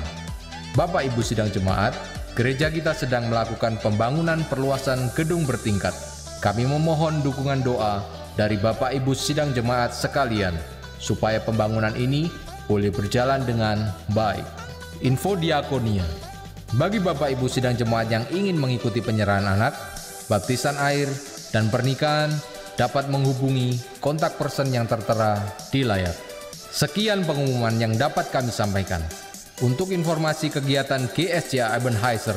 Bapak Ibu sidang jemaat, gereja kita sedang melakukan pembangunan perluasan gedung bertingkat. Kami memohon dukungan doa dari Bapak Ibu sidang jemaat sekalian, supaya pembangunan ini boleh berjalan dengan baik. Info diakonia. Bagi Bapak Ibu sidang jemaat yang ingin mengikuti penyerahan anak, baptisan air, dan pernikahan, dapat menghubungi kontak person yang tertera di layar. Sekian pengumuman yang dapat kami sampaikan. Untuk informasi kegiatan GSJA Ebenezer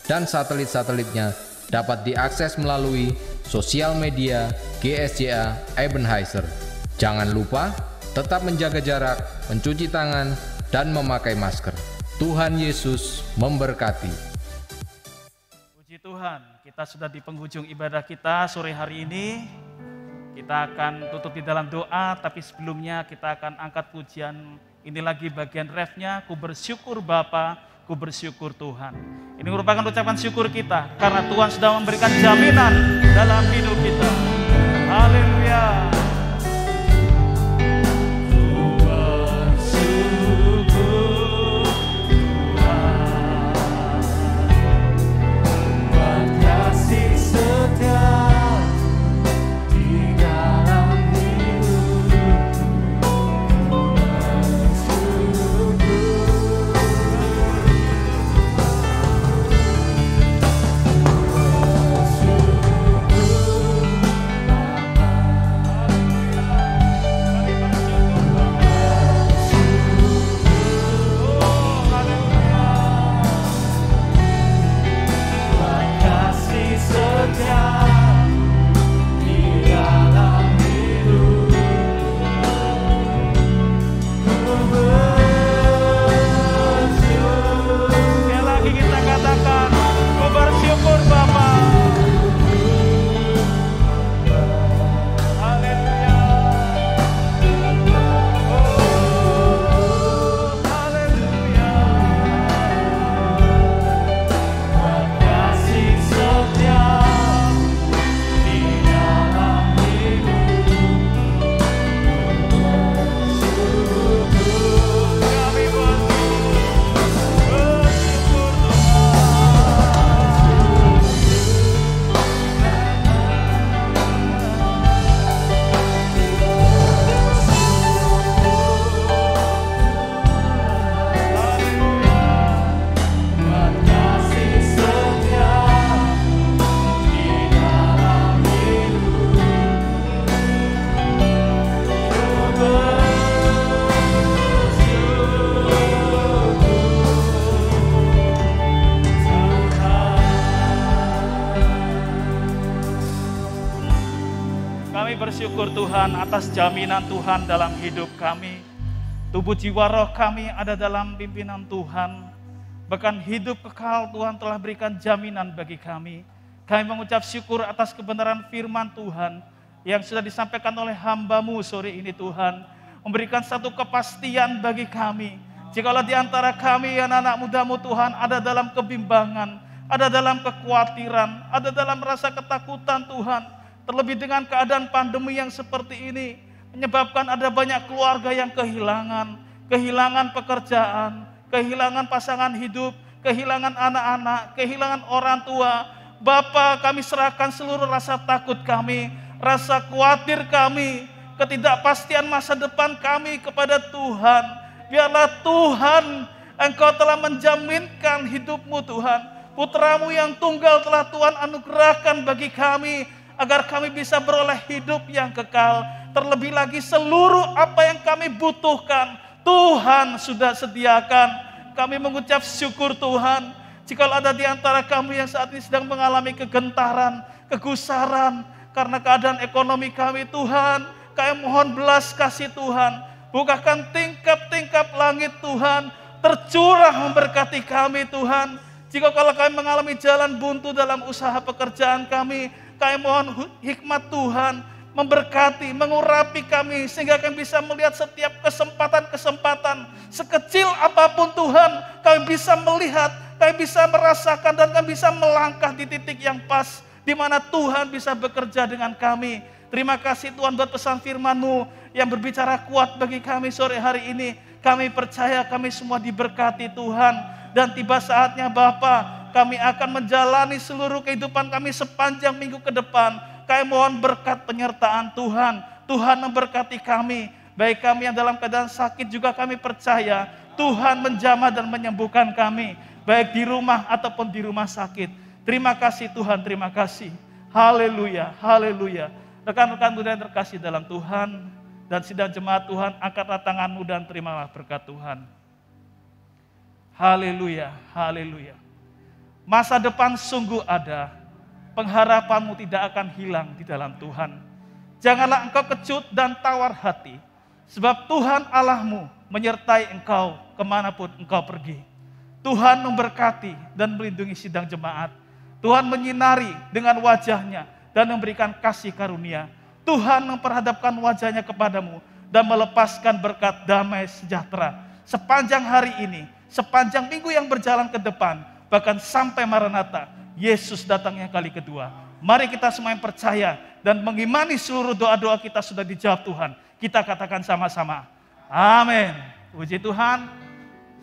dan satelit-satelitnya dapat diakses melalui sosial media GSJA Ebenezer. Jangan lupa tetap menjaga jarak, mencuci tangan, dan memakai masker. Tuhan Yesus memberkati. Puji Tuhan, kita sudah di penghujung ibadah kita sore hari ini. Kita akan tutup di dalam doa, tapi sebelumnya kita akan angkat pujian. Ini lagi bagian refnya, ku bersyukur Bapa, ku bersyukur Tuhan. Ini merupakan ucapan syukur kita, karena Tuhan sudah memberikan jaminan dalam hidup kita. Haleluya. Kami bersyukur Tuhan atas jaminan Tuhan dalam hidup kami. Tubuh jiwa roh kami ada dalam pimpinan Tuhan. Bahkan hidup kekal Tuhan telah berikan jaminan bagi kami. Kami mengucap syukur atas kebenaran firman Tuhan yang sudah disampaikan oleh hamba-Mu sore ini Tuhan. Memberikan satu kepastian bagi kami. Jikalau di antara kami anak-anak muda-Mu Tuhan ada dalam kebimbangan, ada dalam kekhawatiran, ada dalam rasa ketakutan Tuhan. Terlebih dengan keadaan pandemi yang seperti ini, menyebabkan ada banyak keluarga yang kehilangan pekerjaan, kehilangan pasangan hidup, kehilangan anak-anak, kehilangan orang tua. Bapa, kami serahkan seluruh rasa takut kami, rasa khawatir kami, ketidakpastian masa depan kami kepada Tuhan. Biarlah Tuhan, Engkau telah menjaminkan hidup-Mu Tuhan. Putra-Mu yang tunggal telah Tuhan anugerahkan bagi kami, agar kami bisa beroleh hidup yang kekal. Terlebih lagi seluruh apa yang kami butuhkan, Tuhan sudah sediakan. Kami mengucap syukur Tuhan. Jika ada di antara kami yang saat ini sedang mengalami kegentaran, kegusaran, karena keadaan ekonomi kami Tuhan, kami mohon belas kasih Tuhan. Bukakan tingkap-tingkap langit Tuhan, tercurah memberkati kami Tuhan. Jika kalau kami mengalami jalan buntu dalam usaha pekerjaan kami mohon hikmat Tuhan memberkati, mengurapi kami sehingga kami bisa melihat setiap kesempatan-kesempatan sekecil apapun Tuhan, kami bisa melihat, kami bisa merasakan dan kami bisa melangkah di titik yang pas di mana Tuhan bisa bekerja dengan kami. Terima kasih Tuhan buat pesan firman-Mu yang berbicara kuat bagi kami sore hari ini. Kami percaya kami semua diberkati Tuhan dan tiba saatnya Bapa, kami akan menjalani seluruh kehidupan kami sepanjang minggu ke depan. Kami mohon berkat penyertaan Tuhan. Tuhan memberkati kami. Baik kami yang dalam keadaan sakit juga kami percaya Tuhan menjamah dan menyembuhkan kami. Baik di rumah ataupun di rumah sakit. Terima kasih Tuhan, terima kasih. Haleluya, haleluya. Rekan-rekan muda yang terkasih dalam Tuhan dan sidang jemaat Tuhan, angkatlah tanganmu dan terimalah berkat Tuhan. Haleluya, haleluya. Masa depan sungguh ada, pengharapanmu tidak akan hilang di dalam Tuhan. Janganlah engkau kecut dan tawar hati, sebab Tuhan Allahmu menyertai engkau kemanapun engkau pergi. Tuhan memberkati dan melindungi sidang jemaat. Tuhan menyinari dengan wajahnya dan memberikan kasih karunia. Tuhan memperhadapkan wajahnya kepadamu dan melepaskan berkat damai sejahtera. Sepanjang hari ini, sepanjang minggu yang berjalan ke depan, bahkan sampai Maranatha, Yesus datangnya kali kedua. Mari kita semua yang percaya dan mengimani seluruh doa-doa kita sudah dijawab Tuhan. Kita katakan sama-sama, amin. Puji Tuhan.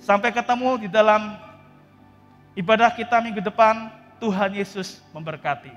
Sampai ketemu di dalam ibadah kita minggu depan. Tuhan Yesus memberkati.